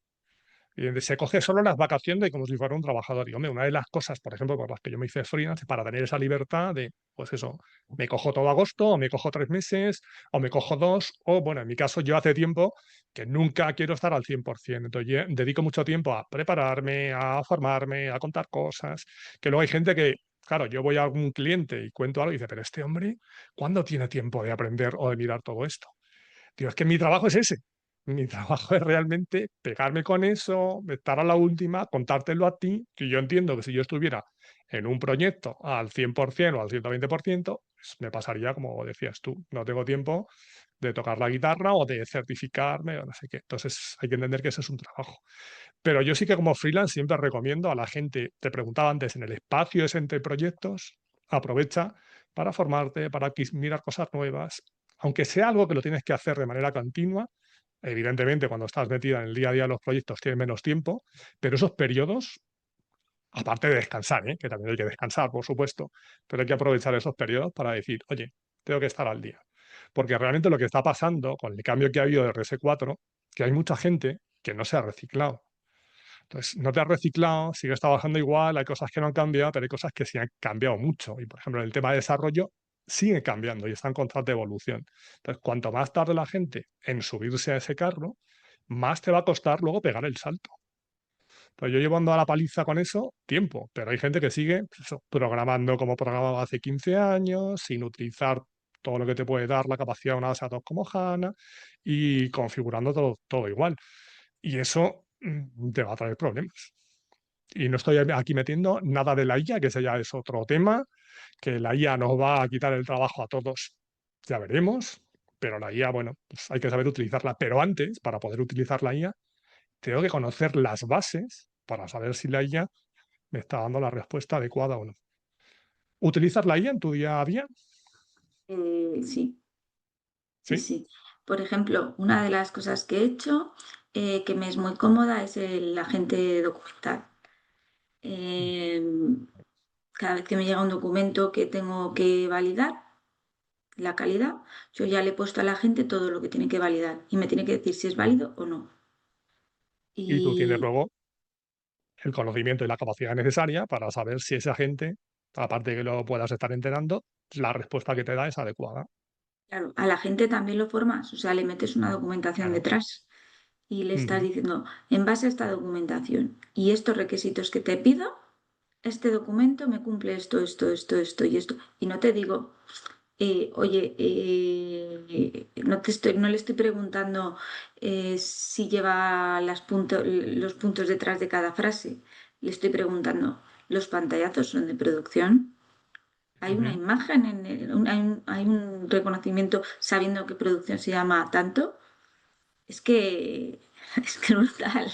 Y se coge solo las vacaciones como si fuera un trabajador. Y hombre, una de las cosas, por ejemplo, por las que yo me hice freelance, para tener esa libertad de, pues eso, me cojo todo agosto, o me cojo 3 meses, o me cojo dos, o bueno, en mi caso yo hace tiempo que nunca quiero estar al 100%. Entonces dedico mucho tiempo a prepararme, a formarme, a contar cosas, que luego hay gente que, claro, yo voy a algún cliente y cuento algo y dice, pero este hombre, ¿cuándo tiene tiempo de aprender o de mirar todo esto? Tío, es que mi trabajo es ese. Mi trabajo es realmente pegarme con eso, estar a la última, contártelo a ti, que yo entiendo que si yo estuviera en un proyecto al 100% o al 120%, pues me pasaría como decías tú, no tengo tiempo de tocar la guitarra o de certificarme o no sé qué. Entonces hay que entender que ese es un trabajo. Pero yo sí que como freelance siempre recomiendo a la gente, te preguntaba antes, en el espacio ese entre proyectos, aprovecha para formarte, para mirar cosas nuevas, aunque sea algo que lo tienes que hacer de manera continua. Evidentemente, cuando estás metida en el día a día de los proyectos tienes menos tiempo, pero esos periodos aparte de descansar, que también hay que descansar, por supuesto, pero hay que aprovechar esos periodos para decir, oye, tengo que estar al día. Porque realmente lo que está pasando con el cambio que ha habido de RS4, que hay mucha gente que no se ha reciclado. Entonces, no te has reciclado, sigues trabajando igual, hay cosas que no han cambiado, pero hay cosas que sí han cambiado mucho. Y, por ejemplo, en el tema de desarrollo sigue cambiando y está en constante evolución. Entonces, cuanto más tarde la gente en subirse a ese carro, más te va a costar luego pegar el salto. Pues yo llevo andando a la paliza con eso tiempo, pero hay gente que sigue pues eso, programando como programaba hace 15 años, sin utilizar todo lo que te puede dar la capacidad de una base de datos como HANA y configurando todo igual. Y eso te va a traer problemas. Y no estoy aquí metiendo nada de la IA, que ese ya es otro tema, que la IA nos va a quitar el trabajo a todos, ya veremos, pero la IA, bueno, pues hay que saber utilizarla. Pero antes, para poder utilizar la IA, tengo que conocer las bases para saber si la IA me está dando la respuesta adecuada o no. ¿Utilizas la IA en tu día a día? Sí, sí, Sí. sí. Por ejemplo, una de las cosas que he hecho que me es muy cómoda es el agente documental. Em, Cada vez que me llega un documento que tengo que validar, la calidad, yo ya le he puesto a la gente todo lo que tiene que validar y me tiene que decir si es válido o no. Y tú tienes Y luego el conocimiento y la capacidad necesaria para saber si esa gente, aparte de que lo puedas estar enterando, la respuesta que te da es adecuada. claro, a la gente también lo formas, o sea, le metes una documentación Claro. detrás y le estás Ujú. diciendo, en base a esta documentación y estos requisitos que te pido, este documento me cumple esto, esto, esto, esto y esto. Y no te digo, oye, no le estoy preguntando si lleva los puntos detrás de cada frase. Le estoy preguntando, ¿los pantallazos son de producción? ¿Hay una Ujú. imagen, hay un reconocimiento sabiendo que producción se llama tanto? Es que es que brutal.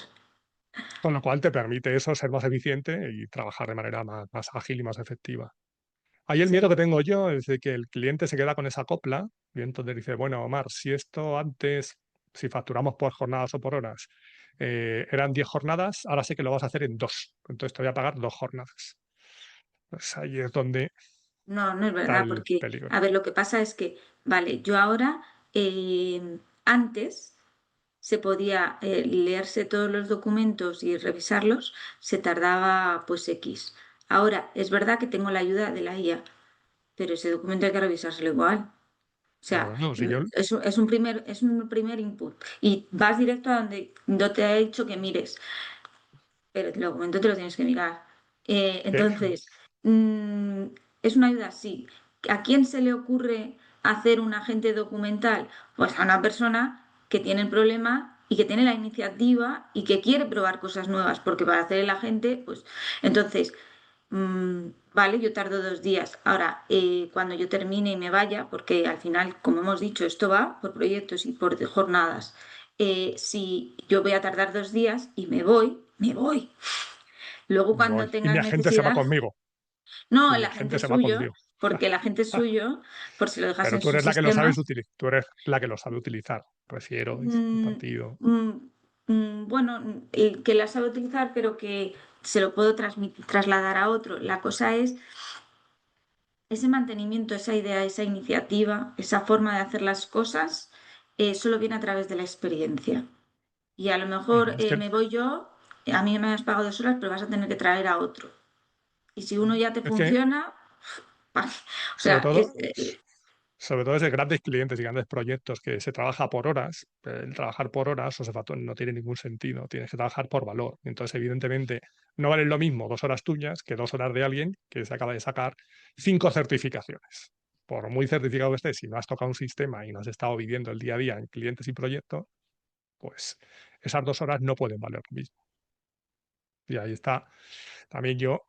Con lo cual te permite eso ser más eficiente y trabajar de manera más ágil y más efectiva. Ahí el miedo Sí. que tengo yo es de que el cliente se queda con esa copla y entonces dice, bueno, Omar, si esto antes, si facturamos por jornadas o por horas, eran 10 jornadas, ahora sé que lo vas a hacer en 2. Entonces te voy a pagar 2 jornadas. Pues ahí es donde No, no es está verdad, el porque, peligro. a ver, lo que pasa es que, vale, yo ahora, antes se podía leerse todos los documentos y revisarlos, se tardaba pues X. Ahora, es verdad que tengo la ayuda de la IA, pero ese documento hay que revisárselo igual. O No, sea, no, si yo, es un primer input y vas directo a donde no te he dicho que mires, pero el documento te lo tienes que mirar. que Entonces, mm, es una ayuda, sí. ¿A quién se le ocurre hacer un agente documental? Pues a una persona que tiene el problema y que tiene la iniciativa y que quiere probar cosas nuevas, porque para hacer el agente, pues entonces, vale, yo tardo 2 días. Ahora, cuando yo termine y me vaya, porque al final, como hemos dicho, esto va por proyectos y por jornadas. Si yo voy a tardar 2 días y me voy, me voy. Luego me cuando voy y mi tengas agente se va necesidad, conmigo no, y el mi agente agente es se va suyo, conmigo. porque el agente es suyo, por si lo dejas Pero en tú su eres la que lo sistema. sabes utilizar, tú eres la que lo sabe utilizar. Prefiero y mm, compartido. bueno, el que la sabe utilizar, pero que se lo puedo trasladar a otro. La cosa es ese mantenimiento, esa idea, esa iniciativa, esa forma de hacer las cosas, solo viene a través de la experiencia. Y a lo mejor Es que, me voy yo, a mí me has pagado 2 horas, pero vas a tener que traer a otro. Y si uno ya te es que funciona, o sobre sea, todo, sobre todo desde grandes clientes y grandes proyectos que se trabaja por horas, el trabajar por horas o sea, no tiene ningún sentido, tienes que trabajar por valor. Entonces, evidentemente, no valen lo mismo 2 horas tuyas que 2 horas de alguien que se acaba de sacar 5 certificaciones. Por muy certificado que estés, si no has tocado un sistema y no has estado viviendo el día a día en clientes y proyectos, pues esas 2 horas no pueden valer lo mismo. Y ahí está. También yo,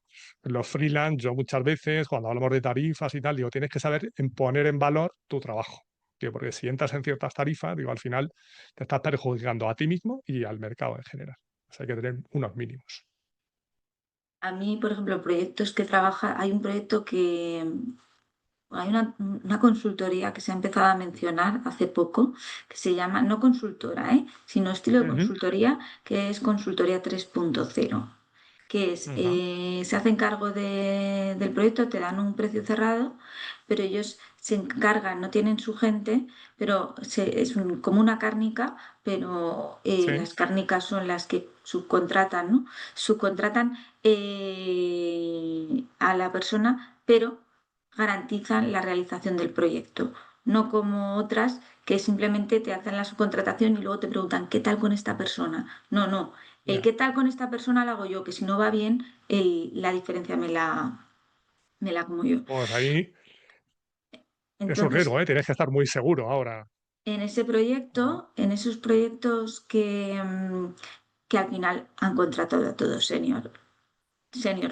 los freelance, yo muchas veces, cuando hablamos de tarifas y tal, digo, tienes que saber poner en valor tu trabajo. Digo, porque si entras en ciertas tarifas, digo, al final te estás perjudicando a ti mismo y al mercado en general. O sea, hay que tener unos mínimos. a mí, por ejemplo, proyectos que trabaja, hay un proyecto hay una consultoría que se ha empezado a mencionar hace poco, que se llama, no consultora, sino estilo de Ujú. consultoría, que es Consultoría 3.0. que es, Ujú. se hacen cargo del proyecto, te dan un precio cerrado, pero ellos se encargan, no tienen su gente, pero es como una cárnica, pero Sí. las cárnicas son las que subcontratan, ¿no? Subcontratan a la persona, pero garantizan la realización del proyecto, no como otras que simplemente te hacen la subcontratación y luego te preguntan, ¿qué tal con esta persona? No, no. El Ya. qué tal con esta persona lo hago yo, que si no va bien, la diferencia me la como yo. Pues ahí es un Entonces, riesgo, ¿eh? Tienes que estar muy seguro ahora. en ese proyecto, en esos proyectos que al final han contratado a todos senior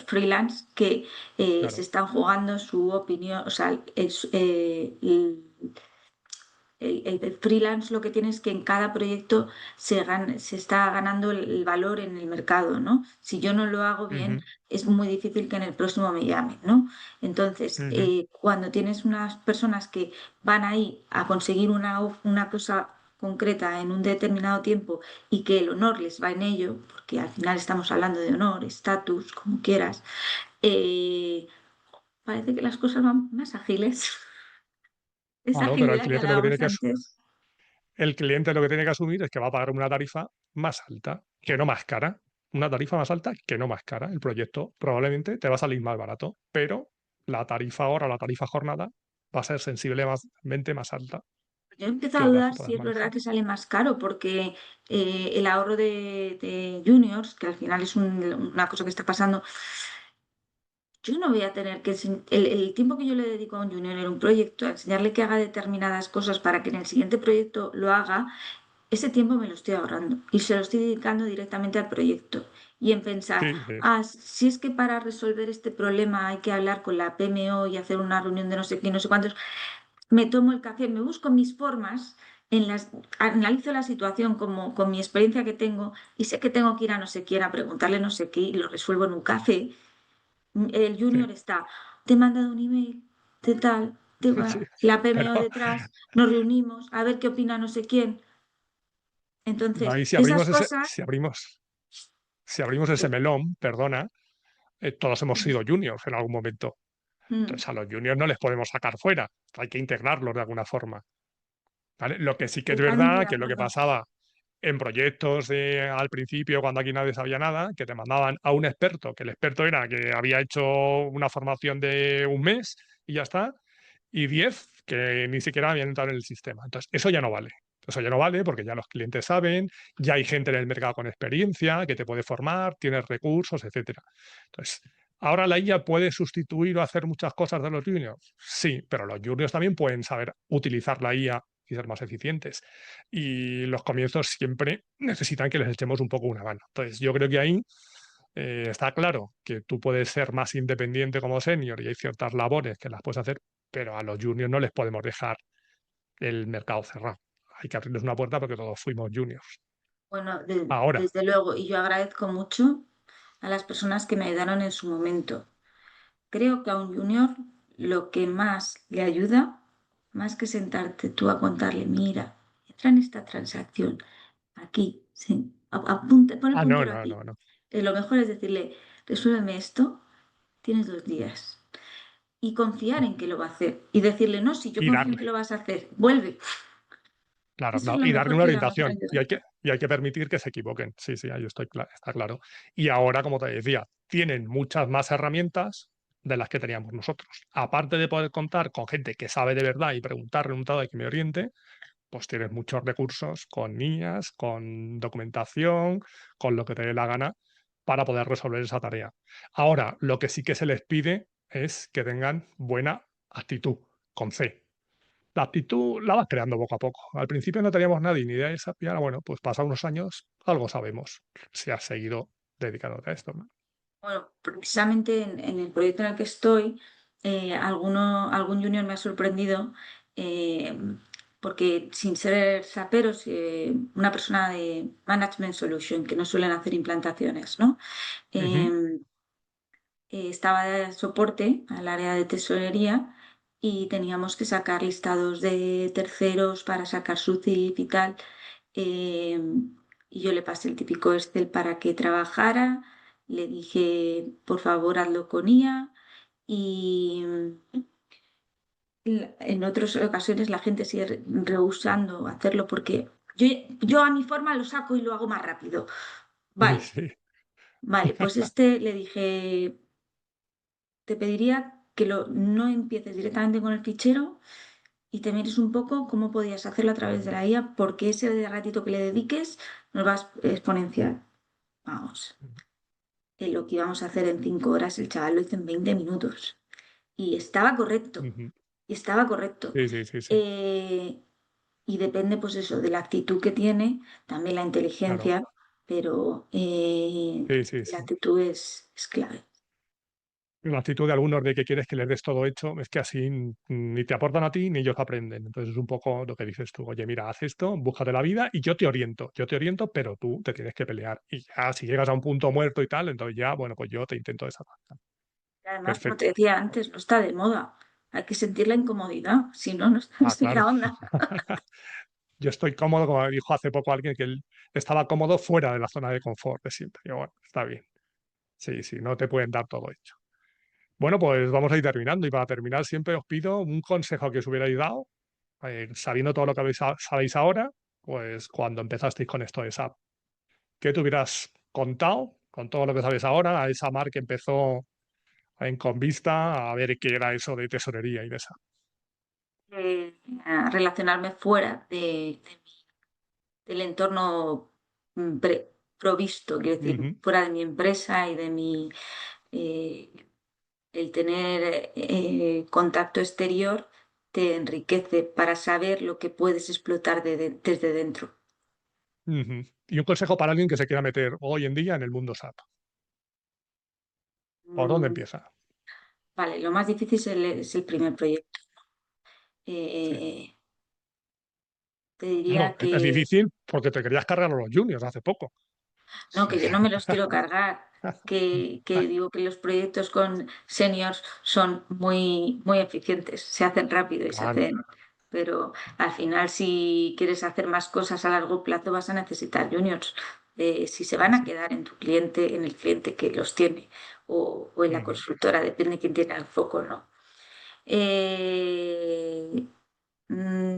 freelance, que se Claro. están jugando su opinión, o sea, el freelance lo que tiene es que en cada proyecto se está ganando el valor en el mercado, ¿no? Si yo no lo hago bien, Ujú, es muy difícil que en el próximo me llamen, ¿no? Entonces, ujú. cuando tienes unas personas que van ahí a conseguir una cosa concreta en un determinado tiempo y que el honor les va en ello, porque al final estamos hablando de honor, estatus, como quieras, eh, parece que las cosas van más ágiles. Esa Claro, pero agilidad que hablábamos antes. el cliente lo que tiene que asumir es que va a pagar una tarifa más alta, que no más cara. Una tarifa más alta que no más cara. El proyecto probablemente te va a salir más barato, pero la tarifa hora, la tarifa jornada, va a ser sensiblemente más alta Yo empiezo que a otras que dudar si puedas es verdad manejar. que sale más caro, porque el ahorro de juniors, que al final es una cosa que está pasando, yo no voy a tener que... El tiempo que yo le dedico a un junior en un proyecto, a enseñarle que haga determinadas cosas para que en el siguiente proyecto lo haga, ese tiempo me lo estoy ahorrando y se lo estoy dedicando directamente al proyecto. Y en pensar, Sí, sí, ah, si es que para resolver este problema hay que hablar con la PMO y hacer una reunión de no sé qué, no sé cuántos, me tomo el café, me busco mis formas, analizo la situación como con mi experiencia que tengo y sé que tengo que ir a no sé quién a preguntarle no sé qué y lo resuelvo en un café. El junior sí, está, te he mandado un email, de tal, sí. la Pero, PMO detrás, nos reunimos, a ver qué opina no sé quién. pero Entonces, ahí esas cosas, si abrimos ese sí, melón, perdona, todos hemos sido juniors en algún momento. mm, Entonces a los juniors no les podemos sacar fuera, hay que integrarlos de alguna forma. ¿Vale? Lo que sí que es totalmente de verdad que lo que acuerdo. pasaba en proyectos al principio, cuando aquí nadie sabía nada, que te mandaban a un experto, que el experto era que había hecho una formación de un mes y ya está, y 10 que ni siquiera habían entrado en el sistema. Entonces, eso ya no vale. Eso ya no vale porque ya los clientes saben, ya hay gente en el mercado con experiencia que te puede formar, tienes recursos, etcétera. Entonces, ahora la IA puede sustituir o hacer muchas cosas de los juniors. Sí, pero los juniors también pueden saber utilizar la IA y ser más eficientes. Y los comienzos siempre necesitan que les echemos un poco una mano. Entonces, yo creo que ahí está claro que tú puedes ser más independiente como senior y hay ciertas labores que las puedes hacer, pero a los juniors no les podemos dejar el mercado cerrado. Hay que abrirles una puerta porque todos fuimos juniors. Bueno, Ahora, desde luego, y yo agradezco mucho a las personas que me ayudaron en su momento. Creo que a un junior lo que más le ayuda, más que sentarte tú a contarle, mira, entra en esta transacción, aquí, sí, apunte, pon el no, puntero no, aquí. no, no. Lo mejor es decirle, resuélveme esto, tienes 2 días. Y confiar en que lo va a hacer. Y decirle, no, si yo Y confío en darle, que lo vas a hacer, vuelve. claro, Eso es no, lo y darle mejor una que le vamos a orientación. ayudar. Y hay que permitir que se equivoquen. Sí, sí, ahí estoy, está claro. Y ahora, como te decía, tienen muchas más herramientas de las que teníamos nosotros. Aparte de poder contar con gente que sabe de verdad y preguntarle un y que me oriente, pues tienes muchos recursos con niñas, con documentación, con lo que te dé la gana para poder resolver esa tarea. Ahora, lo que sí que se les pide es que tengan buena actitud, con C. La actitud la vas creando poco a poco. Al principio no teníamos nadie ni idea de esa, y ahora, bueno, pues pasan unos años, algo sabemos si has seguido dedicándote a esto, ¿no? Bueno, precisamente en el proyecto en el que estoy, algún junior me ha sorprendido eh, porque sin ser saperos, una persona de Management Solution, que no suelen hacer implantaciones, ¿no? Ujú. Eh, estaba de soporte al área de tesorería y teníamos que sacar listados de terceros para sacar su CIF y tal. eh, y yo le pasé el típico Excel para que trabajara. le dije, por favor, hazlo con IA y en otras ocasiones la gente sigue rehusando hacerlo porque yo a mi forma lo saco y lo hago más rápido. Sí, Vale, sí. vale, pues le dije, te pediría que no empieces directamente con el fichero y te mires un poco cómo podías hacerlo a través de la IA, porque ese ratito que le dediques nos va a exponenciar. Vamos, lo que íbamos a hacer en 5 horas, el chaval lo hizo en 20 minutos. Y estaba correcto, Ujú. y estaba correcto. Sí, sí, sí, sí. Eh, y depende, pues eso, de la actitud que tiene, también la Claro. inteligencia, pero Sí, sí, la sí. actitud es clave. La actitud de algunos de que quieres que les des todo hecho es que así ni te aportan a ti ni ellos aprenden. Entonces es un poco lo que dices tú. Oye, mira, haz esto, búscate la vida y yo te oriento, pero tú te tienes que pelear. Y ya, si llegas a un punto muerto y tal, entonces ya, bueno, pues yo te intento desatar. Y además, como te Perfecto. decía antes, no está de moda. Hay que sentir la incomodidad, si no, no Ah, estamos en claro. la onda. Yo estoy cómodo, como dijo hace poco alguien, que él estaba cómodo fuera de la zona de confort de siempre. Yo, bueno, está bien. Sí, sí, no te pueden dar todo hecho. Bueno, pues vamos a ir terminando. Y para terminar, siempre os pido un consejo que os hubierais dado, sabiendo todo lo que sabéis ahora, pues cuando empezasteis con esto de SAP. ¿Qué te hubieras contado con todo lo que sabes ahora a esa Mar que empezó en Convista a ver qué era eso de tesorería y de SAP? A relacionarme fuera del entorno provisto, quiero decir, Ujú, fuera de mi empresa y de eh, el tener contacto exterior te enriquece para saber lo que puedes explotar desde dentro. ujú. Y un consejo para alguien que se quiera meter hoy en día en el mundo SAP. ¿Por dónde Mm, empieza? vale, lo más difícil es el primer proyecto. Sí. Eh, te Bueno, diría es que difícil porque te querías cargar a los juniors hace poco. no, Sí. que yo no me los quiero cargar, que digo que los proyectos con seniors son muy eficientes, se hacen rápido y se Claro. hacen, pero al final si quieres hacer más cosas a largo plazo vas a necesitar juniors. Si se van Sí, a sí. quedar en tu cliente, en el cliente que los tiene, o en la Ujú, consultora, depende de quién tiene el foco, ¿no? Eh, mm,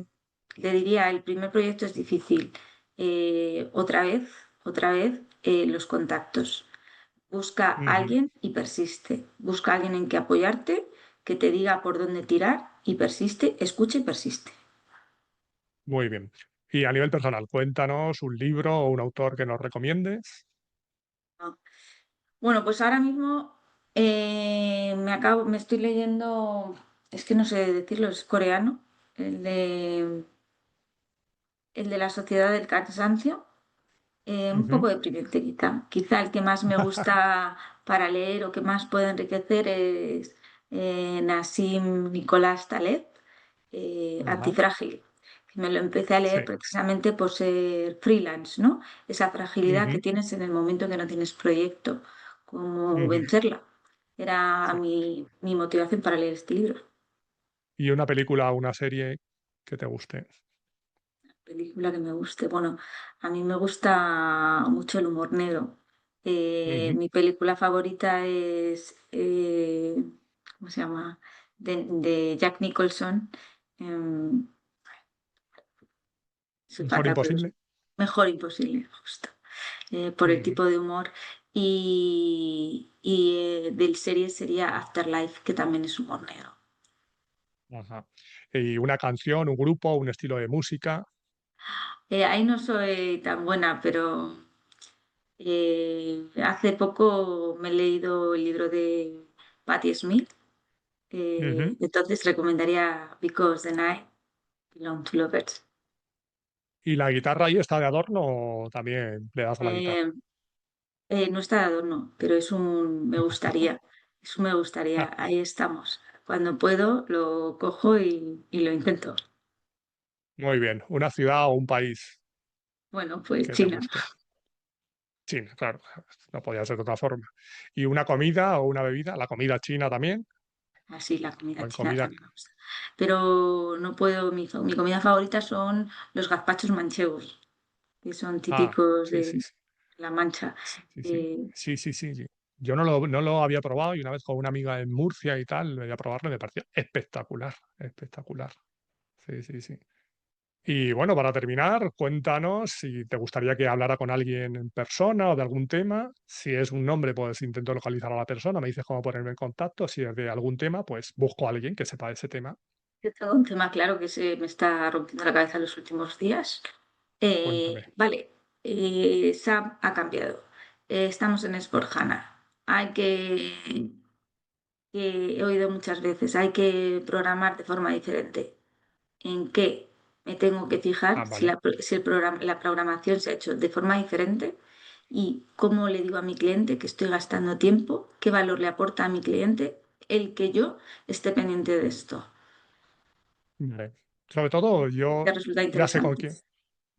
Le diría, el primer proyecto es difícil. Otra vez, los contactos. Busca a ujú. alguien y persiste. Busca a alguien en que apoyarte, que te diga por dónde tirar y persiste, escucha y persiste. Muy bien. Y a nivel personal, cuéntanos un libro o un autor que nos recomiendes. ¿No? Bueno, pues ahora mismo me estoy leyendo, es que no sé decirlo, es coreano, el de, el de la Sociedad del Cansancio. Un poco Ujú. deprimente quizá. Quizá el que más me gusta para leer o que más puede enriquecer es Nassim Nicolás Taleb, Ajá. Antifrágil. Me lo empecé a leer Sí. precisamente por ser freelance, ¿no? Esa fragilidad que Ujú, tienes en el momento que no tienes proyecto, cómo ujú. vencerla. Era Sí. mi motivación para leer este libro. Y una película o una serie que te guste. Película que me guste. Bueno, a mí me gusta mucho el humor negro. Ujú. Mi película favorita es, ¿cómo se llama? De Jack Nicholson. em, Soy Mejor fatal, pero imposible. mejor imposible, justo. Por el Ujú. tipo de humor. Del serie sería Afterlife, que también es humor negro. Ajá. Y una canción, un grupo, un estilo de música. Ahí no soy tan buena, pero hace poco me he leído el libro de Patti Smith, Ujú. entonces recomendaría Because the Night Belongs to Lovers. ¿Y la guitarra ahí está de adorno o también le das a la guitarra? Eh, no está de adorno, pero me gustaría, ahí estamos. Cuando puedo lo cojo y lo intento. Muy bien. ¿Una ciudad o un país Bueno, pues que te China, guste? China, claro. No podía ser de otra forma. ¿Y una comida o una bebida? ¿La comida china también? así la ¿O comida en china comida? también me gusta. Pero no puedo, mi comida favorita son los gazpachos manchegos, que son Ah, típicos sí, de sí, sí. La Mancha. Sí, sí, sí. Eh, Sí, sí, sí, sí. Yo no lo había probado y una vez con una amiga en Murcia y tal, me iba a probarlo y me pareció espectacular, espectacular. Sí, sí, sí. Y bueno, para terminar, cuéntanos si te gustaría que hablara con alguien en persona o de algún tema. Si es un nombre, pues intento localizar a la persona, me dices cómo ponerme en contacto. Si es de algún tema, pues busco a alguien que sepa de ese tema. Yo tengo un tema claro que se me está rompiendo la cabeza en los últimos días. Cuéntame. Vale, SAP ha cambiado. Estamos en S/4HANA. Hay que he oído muchas veces, hay que programar de forma diferente. ¿En qué me tengo que Ah, fijar si vale. la programación se ha hecho de forma diferente? Y cómo le digo a mi cliente que estoy gastando tiempo, qué valor le aporta a mi cliente el que yo esté pendiente de esto. Vale. Sobre todo, yo ¿Te resulta ya sé con interesante? quién.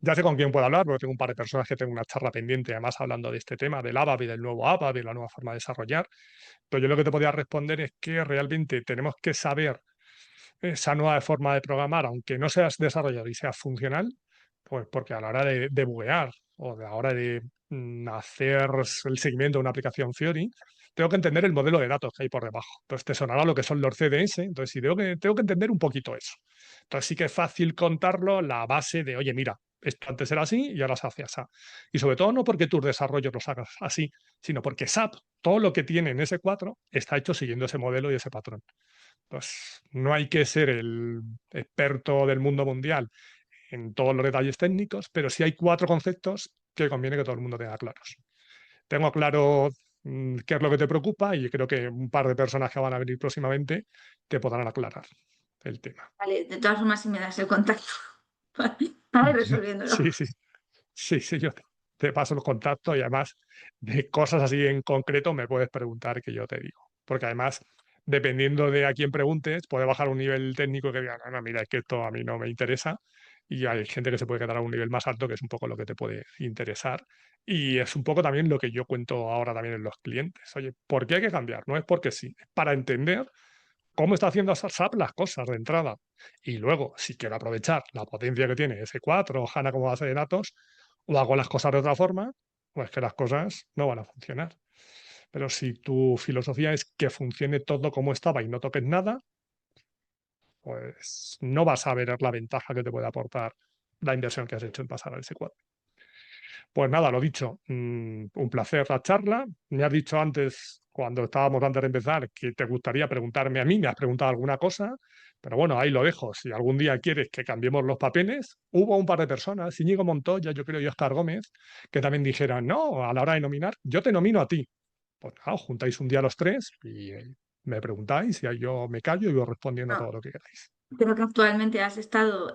Ya sé con quién puedo hablar, porque tengo un par de personas que tengo una charla pendiente, además hablando de este tema, del ABAP y del nuevo ABAP y la nueva forma de desarrollar. Pero yo lo que te podría responder es que realmente tenemos que saber esa nueva forma de programar, aunque no seas desarrollador y seas funcional, pues porque a la hora de buguear o a la hora de hacer el seguimiento de una aplicación Fiori, tengo que entender el modelo de datos que hay por debajo. Entonces te sonará lo que son los CDS, entonces sí tengo que entender un poquito eso. Entonces sí que es fácil contarlo la base de, oye, mira, esto antes era así y ahora se hace así. Y sobre todo no porque tus desarrollos los hagas así, sino porque SAP, todo lo que tiene en S4 está hecho siguiendo ese modelo y ese patrón. Pues no hay que ser el experto del mundo mundial en todos los detalles técnicos, pero sí hay cuatro conceptos que conviene que todo el mundo tenga claros. Tengo claro qué es lo que te preocupa y creo que un par de personas que van a venir próximamente te podrán aclarar el tema. Vale, de todas formas, si me das el contacto para ir resolviéndolo. Sí, sí, sí, sí, yo te paso los contactos y además de cosas así en concreto me puedes preguntar que yo te digo. Porque además, dependiendo de a quién preguntes, puede bajar un nivel técnico que diga, no, no, mira, es que esto a mí no me interesa. Y hay gente que se puede quedar a un nivel más alto, que es un poco lo que te puede interesar. Y es un poco también lo que yo cuento ahora también en los clientes. Oye, ¿por qué hay que cambiar? No es porque sí, es para entender cómo está haciendo SAP las cosas de entrada. Y luego, si quiero aprovechar la potencia que tiene S4 o HANA como base de datos, o hago las cosas de otra forma, pues que las cosas no van a funcionar. Pero si tu filosofía es que funcione todo como estaba y no toques nada, pues no vas a ver la ventaja que te puede aportar la inversión que has hecho en pasar al S4. Pues nada, lo dicho, un placer la charla. Me has dicho antes, cuando estábamos antes de empezar, que te gustaría preguntarme a mí, me has preguntado alguna cosa, pero bueno, ahí lo dejo. Si algún día quieres que cambiemos los papeles, hubo un par de personas, Íñigo Montoya, yo creo, y Óscar Gómez, que también dijeron, no, a la hora de nominar, yo te nomino a ti. Pues nada, os juntáis un día los tres y me preguntáis y ahí yo me callo y voy respondiendo No, todo lo que queráis. creo que actualmente has estado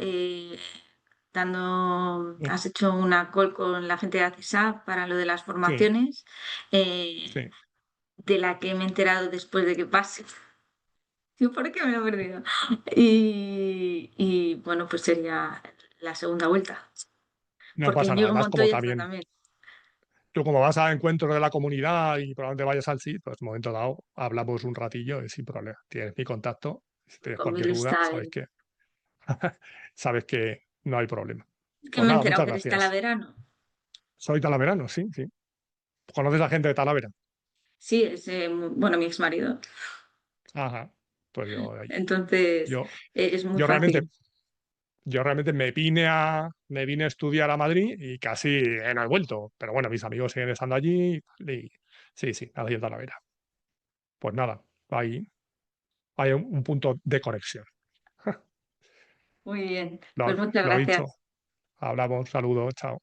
has hecho una call con la gente de ACESAP para lo de las Sí, formaciones, eh, sí. de la que me he enterado después de que pase. Yo, ¿por qué me lo he perdido? Y bueno, pues sería la segunda vuelta, No porque pasa nada. Íñigo Además, como Montoya está también también. tú como vas a encuentros de la comunidad y probablemente vayas al sitio, pues en un momento dado hablamos un ratillo y sin problema. Tienes mi contacto. Si tienes Con mi cualquier duda, lista. sabes que no hay problema. Es que Pues me he nada, enterado muchas que eres gracias. talaverano. Soy talaverano, sí, sí. ¿Conoces a gente de Talavera? Sí, es bueno, mi ex marido. Ajá. Pues yo ahí. Entonces, Yo, es muy yo realmente, fácil. yo realmente me vine a estudiar a Madrid y casi no he vuelto. Pero bueno, mis amigos siguen estando allí y sí, sí, nací en Talavera. Pues nada, ahí hay un punto de conexión. Muy bien, pues Lo, muchas lo dicho, gracias. hablamos, saludos, chao.